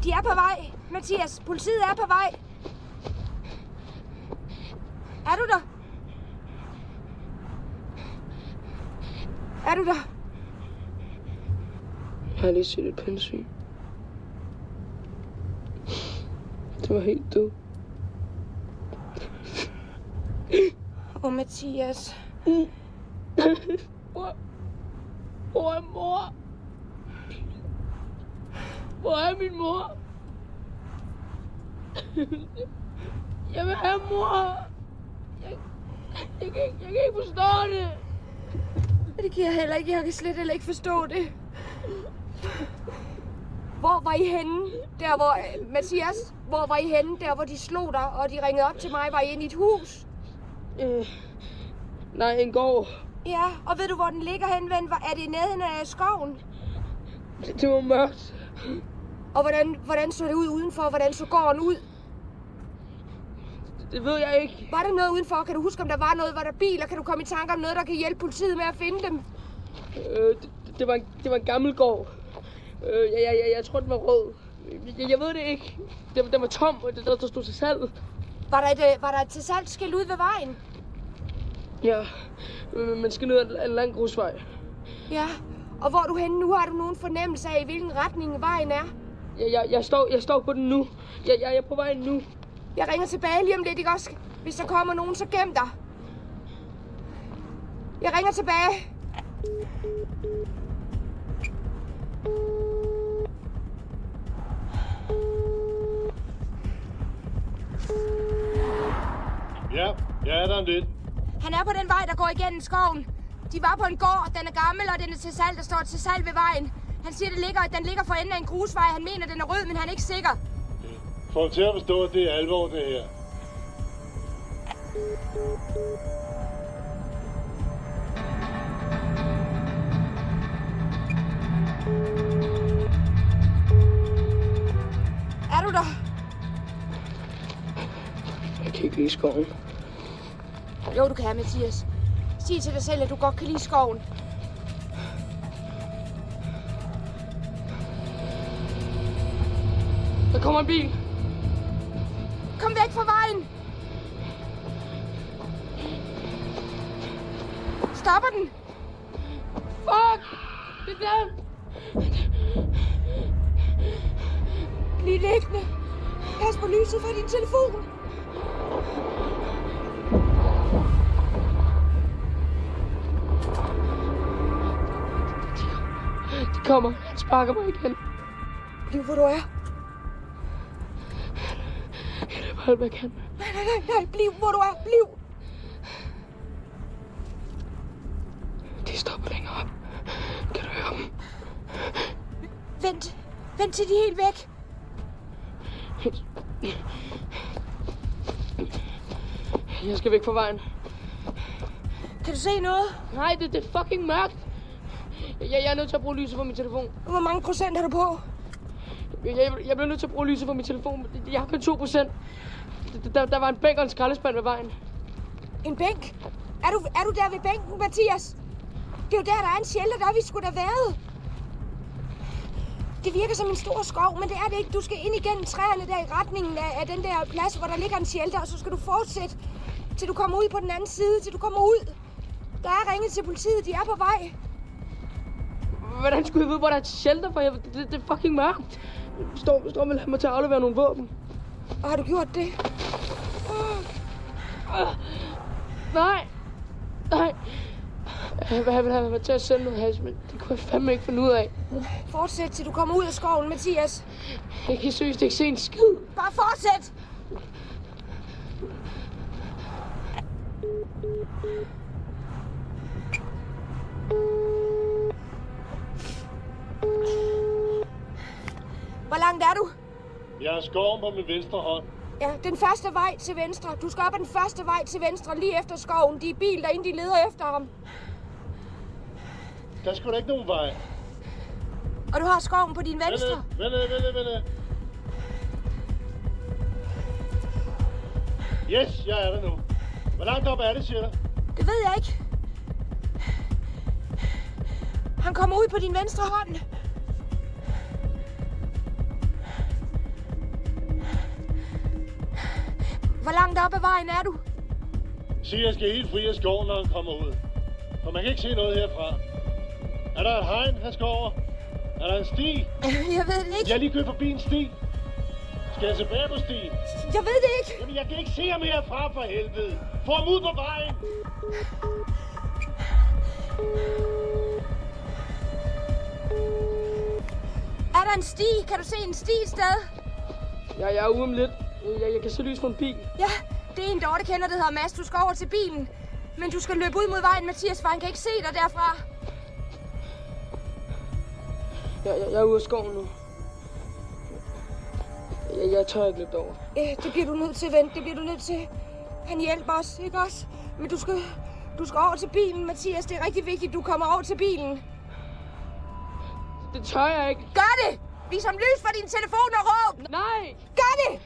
De er på vej. Mathias, politiet er på vej. Er du der? Er du der? Jeg har lige set et pindsvin. Det var helt død. Mathias. Hvor er mor? Hvor er min mor? Jeg vil have mor. Jeg kan ikke forstå det. Det kan jeg heller ikke. Jeg kan slet heller ikke forstå det. Hvor var I henne? Der hvor, Mathias, hvor var I henne? Der hvor de slog dig, og de ringede op til mig. Var I inde i et hus? Nej, en gård. Ja, og ved du hvor den ligger henne, ven? Er det i nærheden af skoven? Det var mørkt. Og hvordan så det ud udenfor? Hvordan så gården ud? Det ved jeg ikke. Var der noget udenfor? Kan du huske, om der var noget? Var der biler? Kan du komme i tanke om noget, der kan hjælpe politiet med at finde dem? Det var en gammel gård. Jeg tror, den var rød. Jeg ved det ikke. Den var tom, og der stod til salg. Var der et til salg skilt ud ved vejen? Ja, man skal ned ad en lang grusvej. Ja, og hvor er du henne nu? Har du nogen fornemmelse af, i hvilken retning vejen er? Jeg står på den nu. Jeg er på vejen nu. Jeg ringer tilbage lige om lidt, ikke også? Hvis der kommer nogen, så gem dig. Jeg ringer tilbage. Ja, jeg er der om lidt. Han er på den vej, der går igennem skoven. De var på en gård, den er gammel, og den er til salg, der står til salg ved vejen. Han siger, den ligger for enden af en grusvej. Han mener, den er rød, men han er ikke sikker. Få til at forstå, at det er alvor, det her. Er du der? Jeg kan ikke lide skoven. Jo, du kan, Mathias. Sig til dig selv, at du godt kan lide skoven. Der kommer en bil. Kom væk fra vejen. Stopper den. Fuck! Det er den. Bliv liggende. Pas på lyset fra din telefon. De kommer. Han sparker mig igen. Bliv, hvor du er. Jeg løber alt, hvad jeg kan. Nej. Bliv, hvor du er. Bliv. De stopper længere op. Kan du høre dem? Vent til de er helt væk. Jeg skal væk fra vejen. Kan du se noget? Nej, det er fucking mørkt. Jeg er nødt til at bruge lyset på min telefon. Hvor mange procent har du på? Jeg bliver nødt til at bruge lyset på min telefon. Jeg har kun 2%. Der var en bænk og en skraldespand ved vejen. En bænk? Er du der ved bænken, Mathias? Det er jo der er en shelter, der vi skulle da været. Det virker som en stor skov, men det er det ikke. Du skal ind igennem træerne der i retningen af den der plads, hvor der ligger en shelter, og så skal du fortsætte, til du kommer ud på den anden side, til du kommer ud. Der er ringet til politiet, de er på vej. Hvordan skulle jeg vide, hvor der er et shelter for? Det er fucking mørkt. Storm vil have mig til at aflevere nogle våben. Og har du gjort det? Nej. Jeg vil have mig til at sende noget hash, men det kunne jeg fandme ikke finde ud af. Fortsæt, til du kommer ud af skoven, Mathias. Jeg kan seriøst ikke se en skid. Bare fortsæt! Hvor langt er du? Jeg er skoven på min venstre hånd. Ja, den første vej til venstre. Du skal op ad den første vej til venstre, lige efter skoven. De er bil derinde, de leder efter ham. Der er sgu da ikke nogen vej. Og du har skoven på din venstre. Vent lidt. Yes, jeg er der nu. Hvor langt op er det, siger du? Det ved jeg ikke. Han kommer ud på din venstre hånd. Hvor langt op ad vejen er du? Sig, jeg skal helt fri af skoven, når han kommer ud. For man kan ikke se noget herfra. Er der et hegn, han skal over? Er der en sti? Jeg ved det ikke. Jeg er lige kørt forbi en sti. Skal jeg tilbage på stien? Jeg ved det ikke. Jamen, jeg kan ikke se ham herfra, for helvede. Få ham ud på vejen. Er der en sti? Kan du se en sti et sted? Jeg er ude om lidt. Jeg kan se lys på en bil. Ja, det er en Dorte kender, der hedder Mads. Du skal over til bilen. Men du skal løbe ud mod vejen, Mathias, for han kan ikke se dig derfra. Jeg er ude af skoven nu. Jeg tør ikke løbe over. Det bliver du nødt til, ven. Det bliver du nødt til. Han hjælper os, ikke også? Men du skal over til bilen, Mathias. Det er rigtig vigtigt, du kommer over til bilen. Det tør jeg ikke. Gør det! Vis ham lys fra din telefon og råb! Nej! Gør det!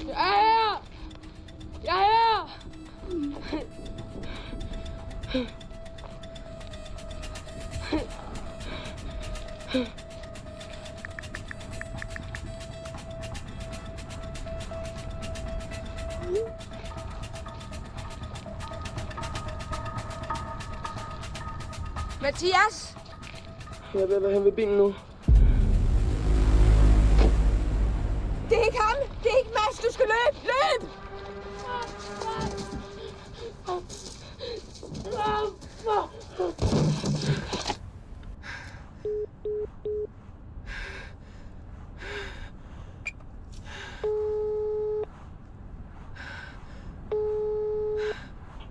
Jeg er her! Jeg er her! Mathias? Jeg er ved at være hen ved bilen nu. Det er ikke ham! Det er ikke Mads! Du skal løbe! Løb!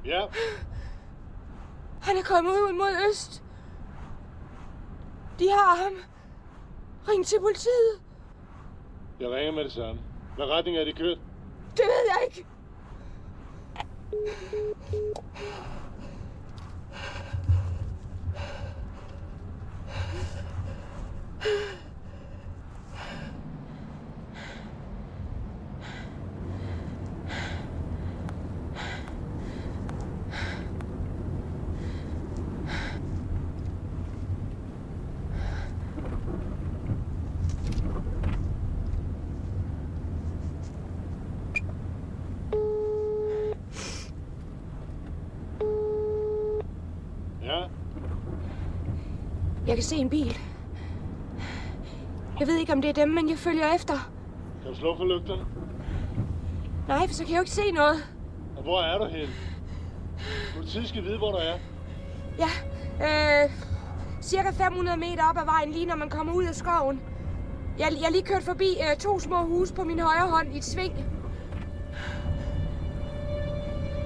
Ja. Han er kommet ud mod øst. De har ham. Ring til politiet. Jeg ringer med det samme. Hvad retning er det kørt? Det ved jeg ikke. Jeg kan se en bil. Jeg ved ikke, om det er dem, men jeg følger efter. Kan du slå for lygterne? Nej, for så kan jeg jo ikke se noget. Og hvor er du henne? Politiet skal vide, hvor du er. Ja, cirka 500 meter op ad vejen, lige når man kommer ud af skoven. Jeg er lige kørt forbi 2 små huse på min højre hånd i et sving.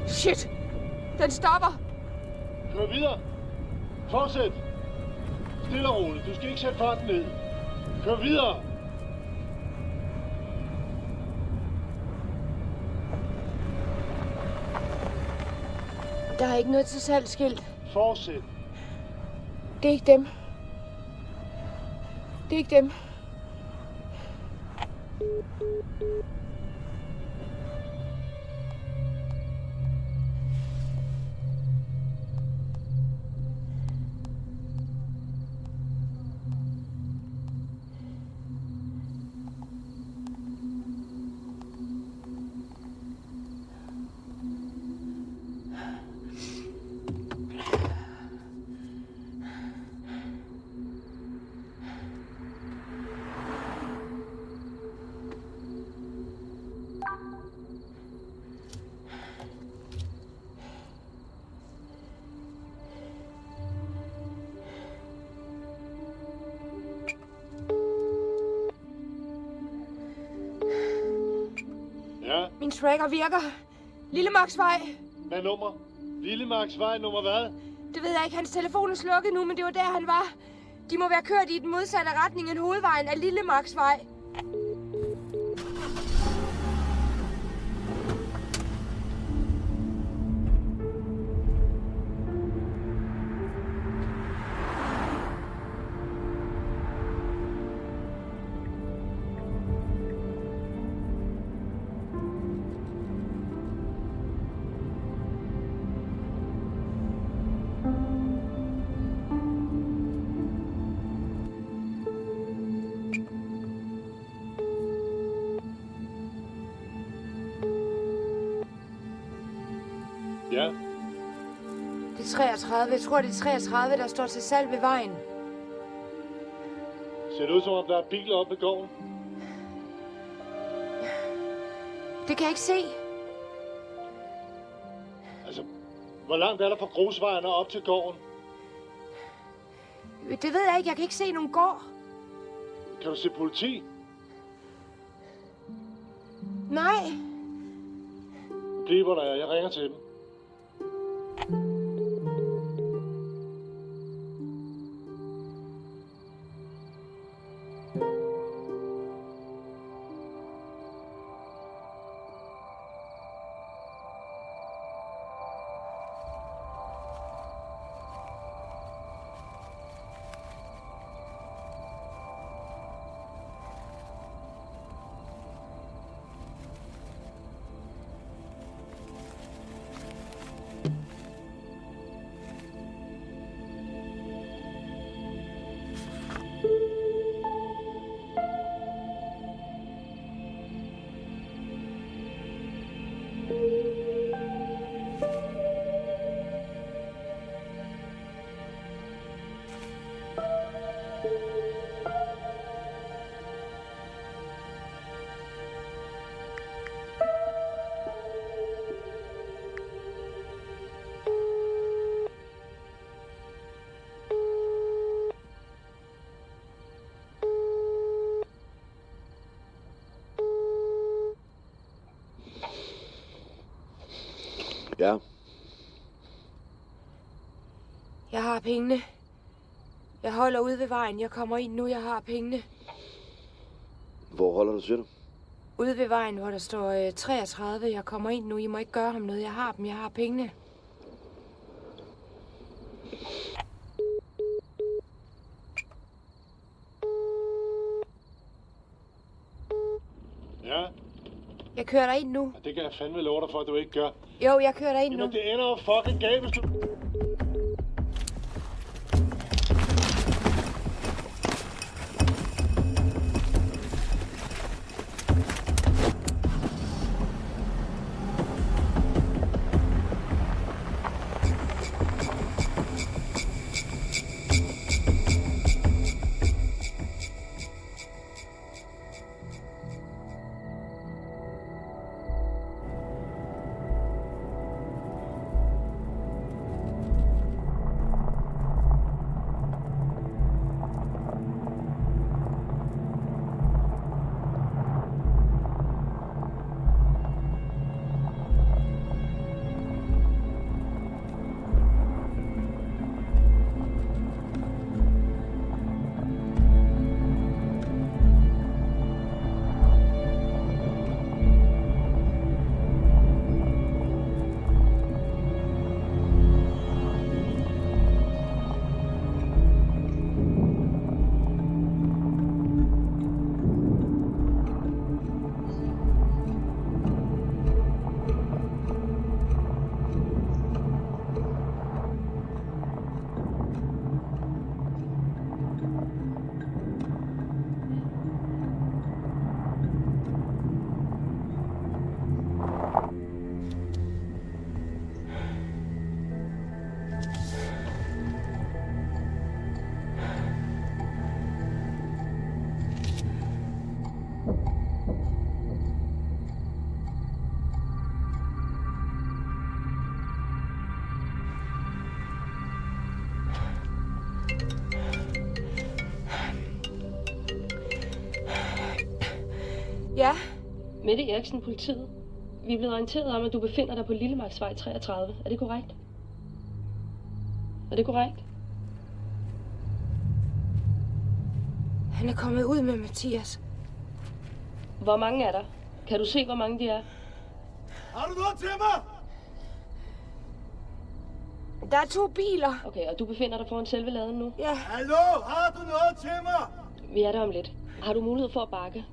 Shit! Den stopper. Kør videre. Fortsæt. Stille og roligt. Du skal ikke sætte farten ned. Kør videre. Der er ikke noget til salgsskilt. Fortsæt. Det er ikke dem. Det er ikke dem. Min tracker virker. Lillemarksvej. Hvad nummer? Lillemarksvej nummer hvad? Det ved jeg ikke. Hans telefon er slukket nu, men det var der, han var. De må være kørt i den modsatte retning end hovedvejen af Lillemarksvej. Ja. Det er 33. Jeg tror, det er 33, der står til salg ved vejen. Ser det ud, som om der er biler oppe ved gården? Det kan jeg ikke se. Altså, hvor langt er der fra grusvejen og op til gården? Det ved jeg ikke. Jeg kan ikke se nogen gård. Kan du se politi? Nej. Bliv, hvor der er. Jeg ringer til dem. Ja. Jeg har pengene. Jeg holder ude ved vejen. Jeg kommer ind nu. Jeg har pengene. Hvor holder du, siger du? Ude ved vejen, hvor der står 33. Jeg kommer ind nu. I må ikke gøre ham noget. Jeg har dem. Jeg har pengene. Ja? Jeg kører dig ind nu. Det kan jeg fandme love dig for, at du ikke gør. Jo, jeg kører dig ind nu. Jamen, det ender jo fucking galt, hvis du... Ja? Mette Eriksen, politiet. Vi er blevet orienteret om, at du befinder dig på Lillemarksvej 33. Er det korrekt? Er det korrekt? Han er kommet ud med Mathias. Hvor mange er der? Kan du se, hvor mange de er? Har du noget til mig? Der er 2 biler. Okay, og du befinder dig foran selve laden nu? Ja. Hallo, har du noget til mig? Vi er der om lidt. Har du mulighed for at bakke?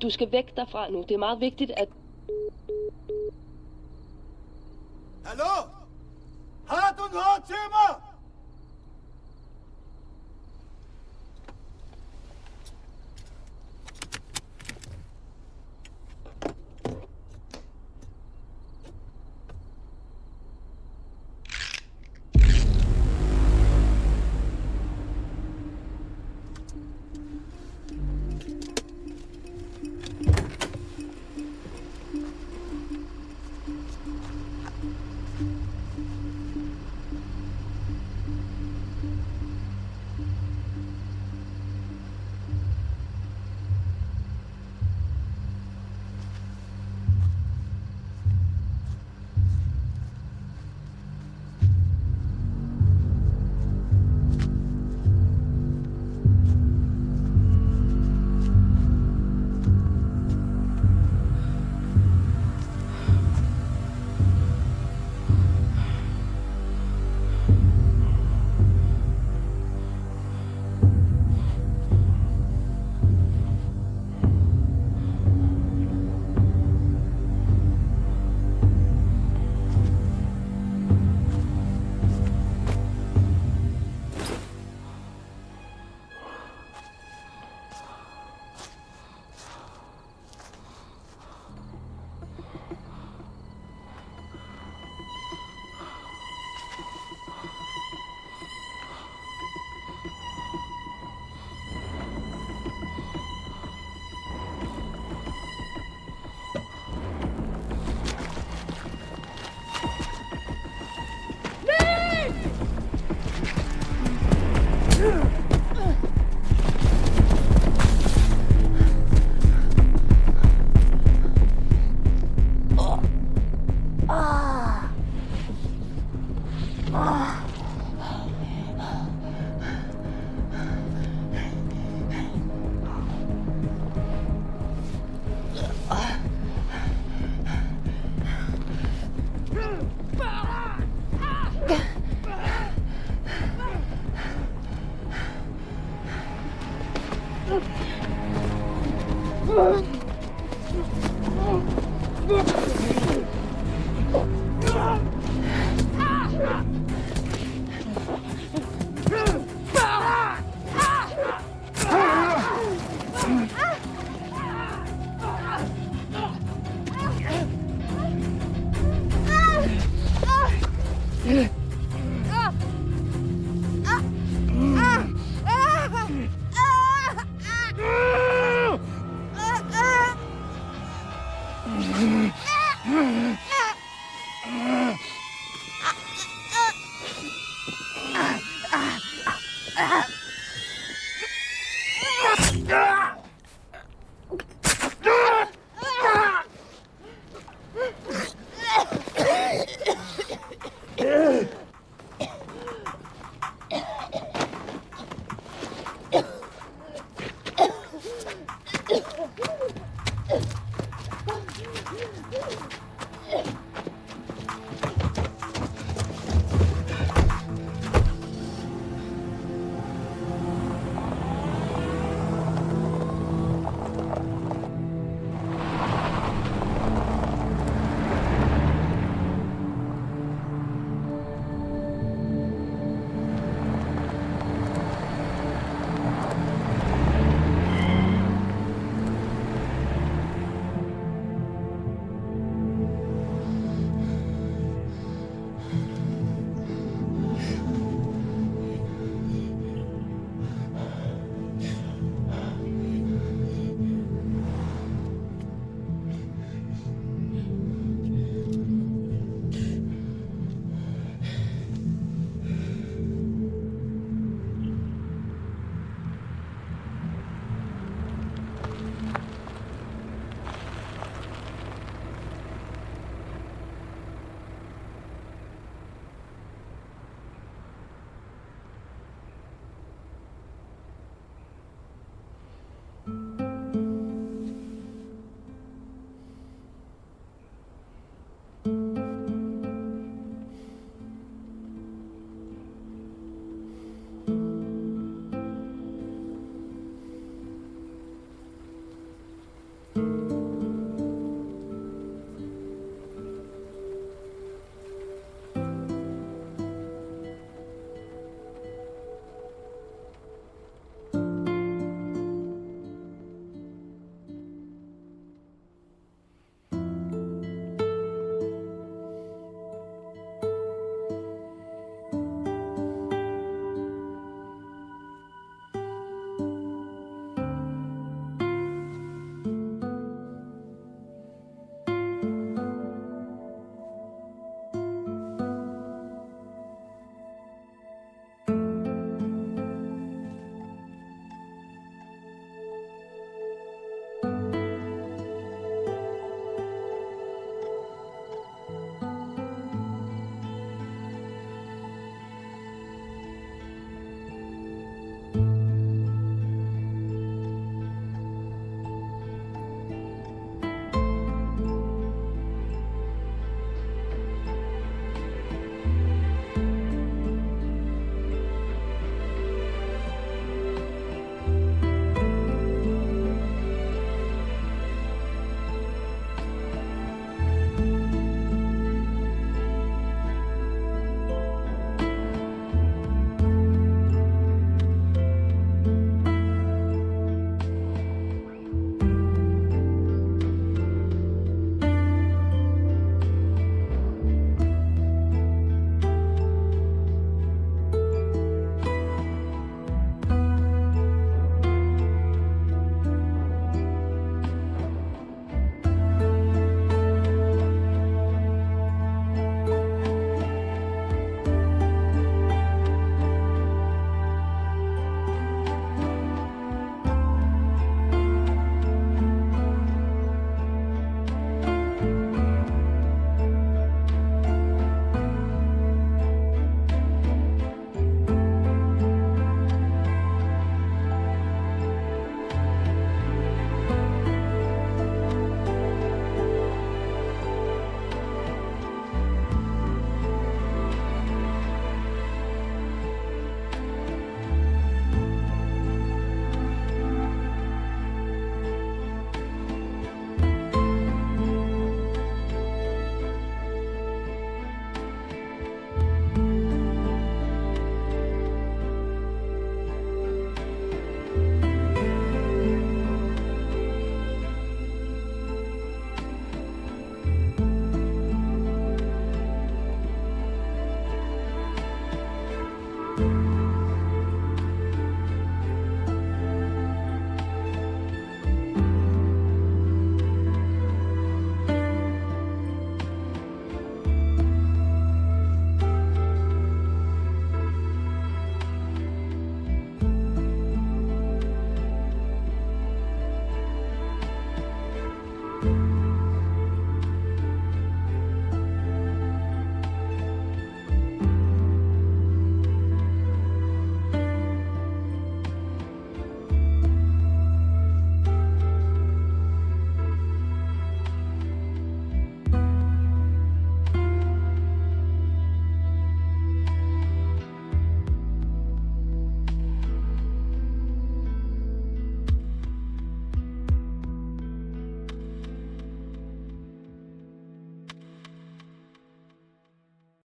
Du skal væk derfra nu. Det er meget vigtigt, at... Hallo? Har du noget til mig? Oh.